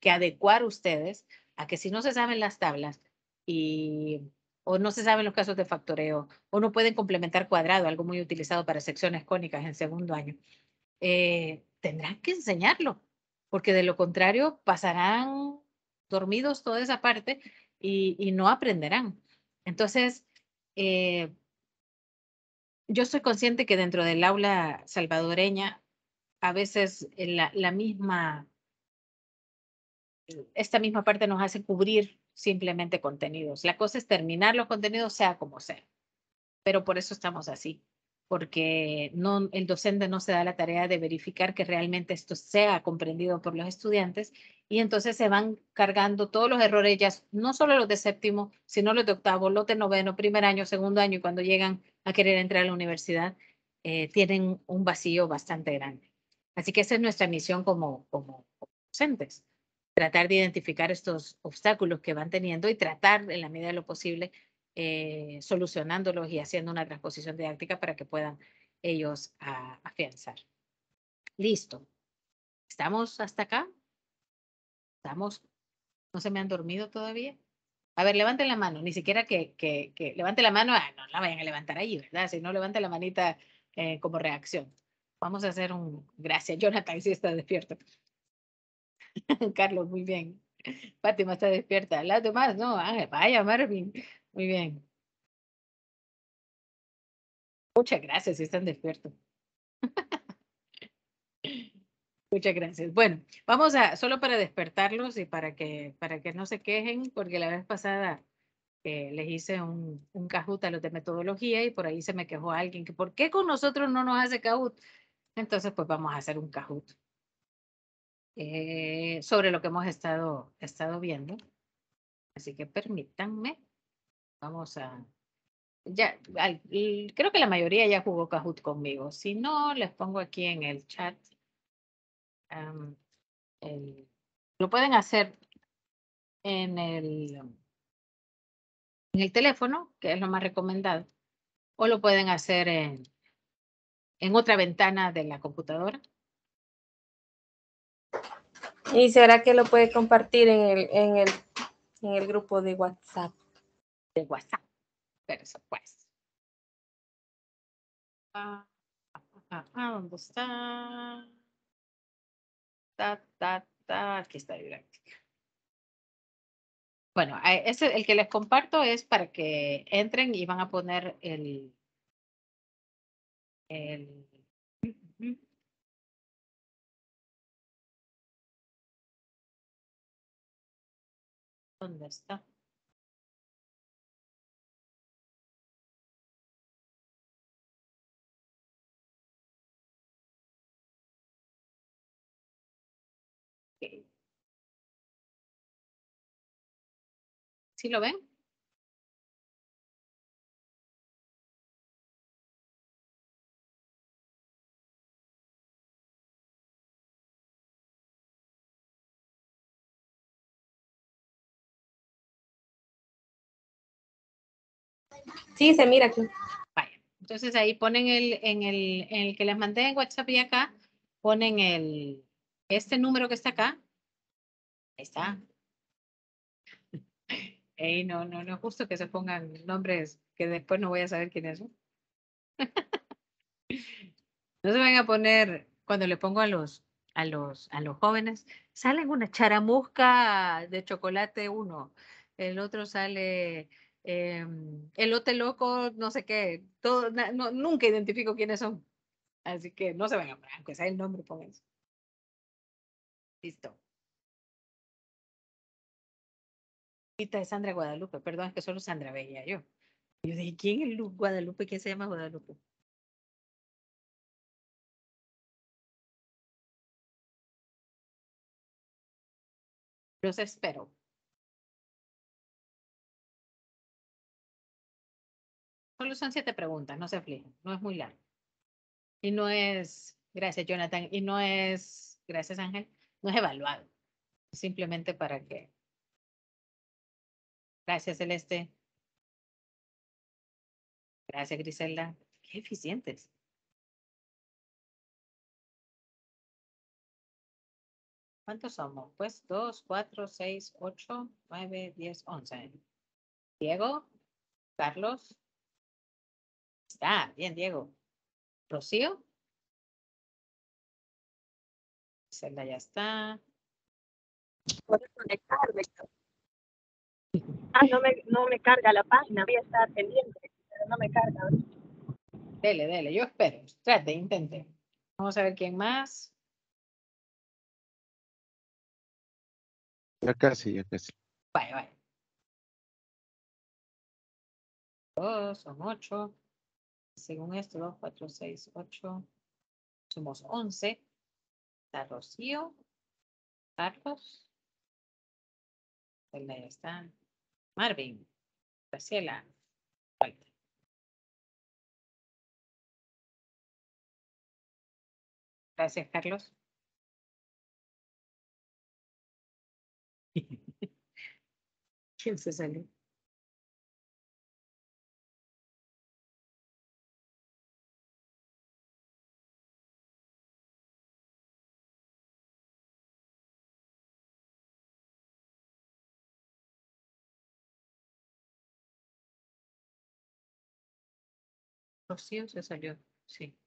adecuar ustedes a que si no se saben las tablas y, o no se saben los casos de factoreo, o no pueden complementar cuadrado, algo muy utilizado para secciones cónicas en segundo año, tendrán que enseñarlo, porque de lo contrario pasarán dormidos toda esa parte y no aprenderán. Entonces, eh, yo soy consciente que dentro del aula salvadoreña, a veces esta misma parte nos hace cubrir simplemente contenidos. La cosa es terminar los contenidos sea como sea, pero por eso estamos así, porque el docente no se da la tarea de verificar que realmente esto sea comprendido por los estudiantes, y entonces se van cargando todos los errores, ya no solo los de séptimo, sino los de octavo, los de noveno, primer año, segundo año, y cuando llegan a querer entrar a la universidad, tienen un vacío bastante grande. Así que esa es nuestra misión como docentes, tratar de identificar estos obstáculos que van teniendo y tratar, en la medida de lo posible, solucionándolos y haciendo una transposición didáctica para que puedan ellos afianzar. Listo. ¿Estamos hasta acá? ¿Estamos? ¿No se me han dormido todavía? A ver, levanten la mano, ni siquiera que levanten la mano, no la vayan a levantar ahí, ¿verdad? Si no, levanten la manita como reacción. Vamos a hacer gracias, Jonathan, sí está despierto. Carlos, muy bien. Fátima está despierta. Las demás, no, vaya, Marvin. Muy bien. Muchas gracias, si están despiertos. Muchas gracias. Bueno, solo para despertarlos y para que no se quejen, porque la vez pasada les hice un Kahoot a los de metodología, y por ahí se me quejó alguien que ¿por qué con nosotros no nos hace Kahoot? Entonces, pues vamos a hacer un Kahoot sobre lo que hemos estado viendo. Así que permítanme, vamos a... creo que la mayoría ya jugó Kahoot conmigo. Si no, les pongo aquí en el chat. um, lo pueden hacer en el teléfono, que es lo más recomendado, o lo pueden hacer en otra ventana de la computadora. ¿Y será que lo puede compartir en el grupo de WhatsApp? De WhatsApp. Pero eso pues. ¿Dónde está? Aquí está didáctica. Bueno, el que les comparto es para que entren y van a poner ¿dónde está? Okay. ¿Sí lo ven? Sí, se mira aquí. Vaya. Entonces ahí ponen en el que les mandé en WhatsApp y acá, ponen este número que está acá. Ahí está. Ey, no, es justo que se pongan nombres que después no voy a saber quiénes son. No se van a poner, cuando le pongo a los jóvenes, salen una charamusca de chocolate uno, el otro sale elote loco, no sé qué, todo, nunca identifico quiénes son. Así que no se van a poner, aunque sea el nombre, pónganse. Listo. Esta es Sandra Guadalupe, perdón, es que solo Sandra veía yo. Yo dije, ¿quién es Guadalupe? ¿Quién se llama Guadalupe? Los espero. Solo son 7 preguntas, no se aflijan, no es muy largo. Y no es, gracias Jonathan, y no es, gracias Ángel, no es evaluado. Simplemente para que, gracias Celeste, gracias Griselda, qué eficientes. ¿Cuántos somos? Pues 2, 4, 6, 8, 9, 10, 11. Diego, Carlos, está bien Diego. Rocío, Griselda ya está. Puedes conectarme. No me carga la página, voy a estar pendiente, pero no me carga. Dele, yo espero. Trate, intente. Vamos a ver quién más. Ya casi, ya casi. Vaya. 2, son 8. Según esto, 2, 4, 6, 8. Somos 11. Está Rocío, Carlos. Ya está. Marvin, Graciela. Falta. Gracias, Carlos. ¿Quién se salió? Rocío se salió. Sí.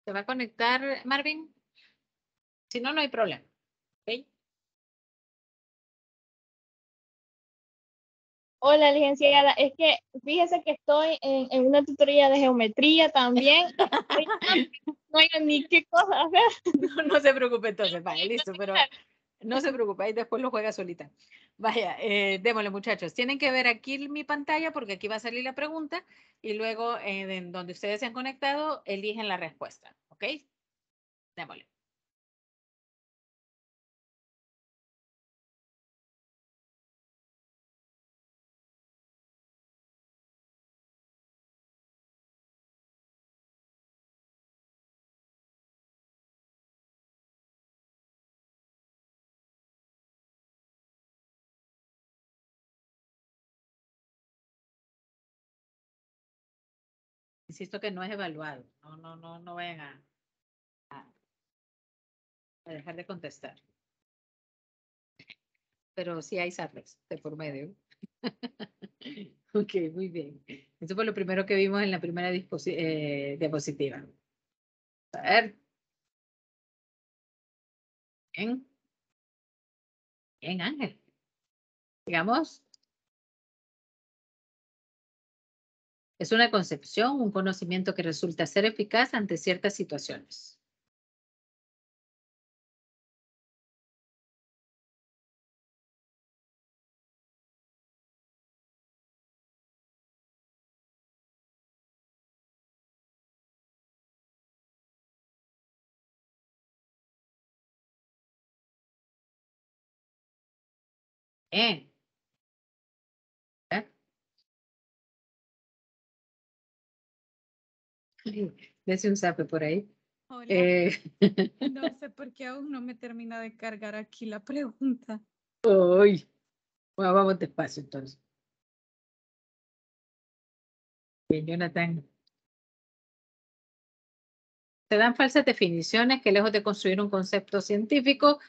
¿Se va a conectar, Marvin? Si no, no hay problema. ¿Ok? Hola, licenciada. Es que fíjese que estoy en una tutoría de geometría también. No hay ni qué cosa hacer. No se preocupe entonces. Vale, listo, pero no se preocupe, ahí después lo juega solita. Vaya, démosle muchachos. Tienen que ver aquí mi pantalla porque aquí va a salir la pregunta y luego en donde ustedes se han conectado, eligen la respuesta. ¿Ok? Démosle. Insisto que no es evaluado. No vayan a dejar de contestar. Pero sí hay SAPEX de por medio. Ok, muy bien. Eso fue lo primero que vimos en la primera diapositiva. A ver. Bien. Bien, Ángel. Digamos, es una concepción, un conocimiento que resulta ser eficaz ante ciertas situaciones. Bien. ¿Eh? Dese un zape por ahí. Hola, Eh, no sé por qué aún no me termina de cargar aquí la pregunta. uy. Bueno, vamos despacio entonces. Bien, Jonathan. Se dan falsas definiciones que lejos de construir un concepto científico,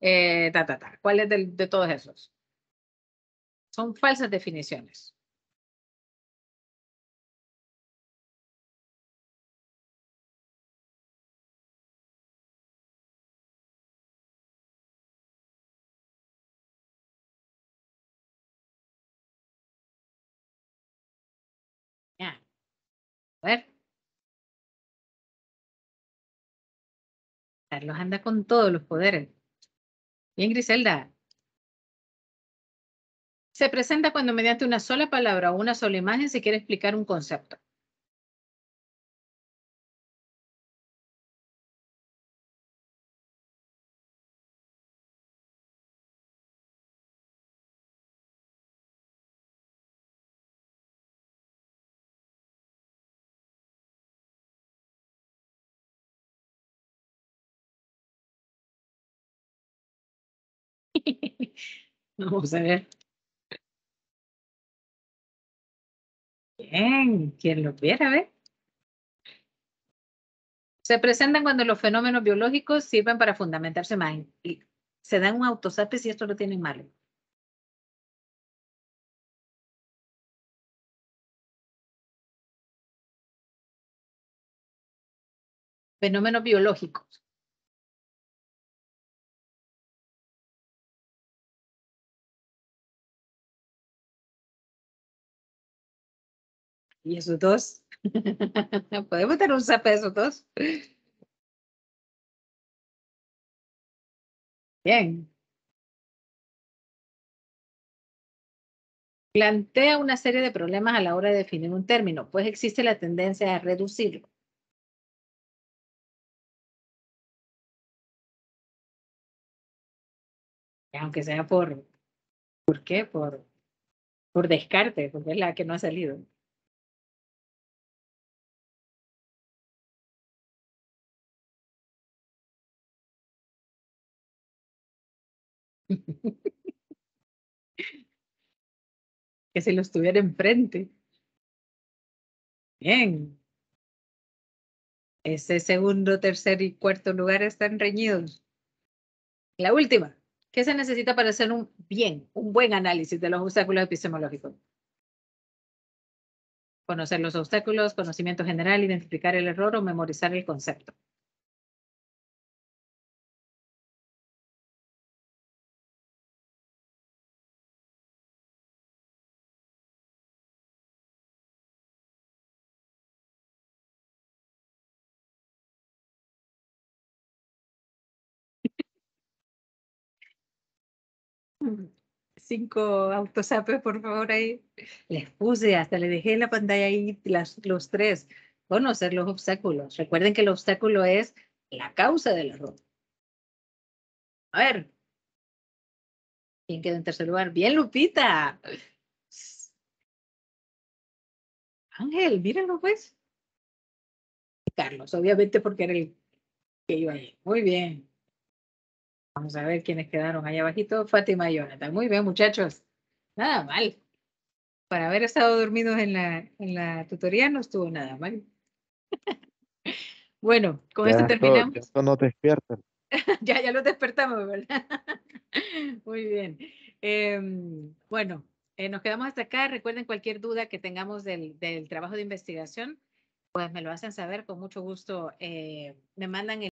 ¿cuál es de todos esos? Son falsas definiciones. Ya. A ver. Carlos anda con todos los poderes. Bien, Griselda. Se presenta cuando mediante una sola palabra o una sola imagen se quiere explicar un concepto. Vamos a ver. Bien, quien lo viera, ¿ve? Se presentan cuando los fenómenos biológicos sirven para fundamentarse más. Y se dan un autosape si esto lo tienen malo. Fenómenos biológicos. ¿Y esos dos? ¿Podemos tener un zape de esos dos? Bien. Plantea una serie de problemas a la hora de definir un término, pues existe la tendencia a reducirlo. Aunque sea ¿por qué? Por descarte, porque es la que no ha salido. Que si lo estuviera enfrente. Bien. Ese segundo, tercer y cuarto lugar están reñidos. La última. ¿Qué se necesita para hacer un buen análisis de los obstáculos epistemológicos? Conocer los obstáculos, conocimiento general, identificar el error o memorizar el concepto. Mm. 5 autosapes, por favor, ahí. Les puse, hasta le dejé en la pantalla ahí los 3. Conocer los obstáculos. Recuerden que el obstáculo es la causa del error. A ver. ¿Quién queda en tercer lugar? Bien, Lupita. Ángel, mírenlo pues. Carlos, obviamente porque era el que iba ahí. Muy bien. Vamos a ver quiénes quedaron ahí abajito. Fátima y Jonathan. Muy bien, muchachos. Nada mal. Para haber estado dormidos en la tutoría no estuvo nada mal. Bueno, con esto terminamos. Esto nos despiertan. Ya los despertamos, ¿verdad? Muy bien. Bueno, nos quedamos hasta acá. Recuerden cualquier duda que tengamos del trabajo de investigación, pues me lo hacen saber con mucho gusto. Me mandan el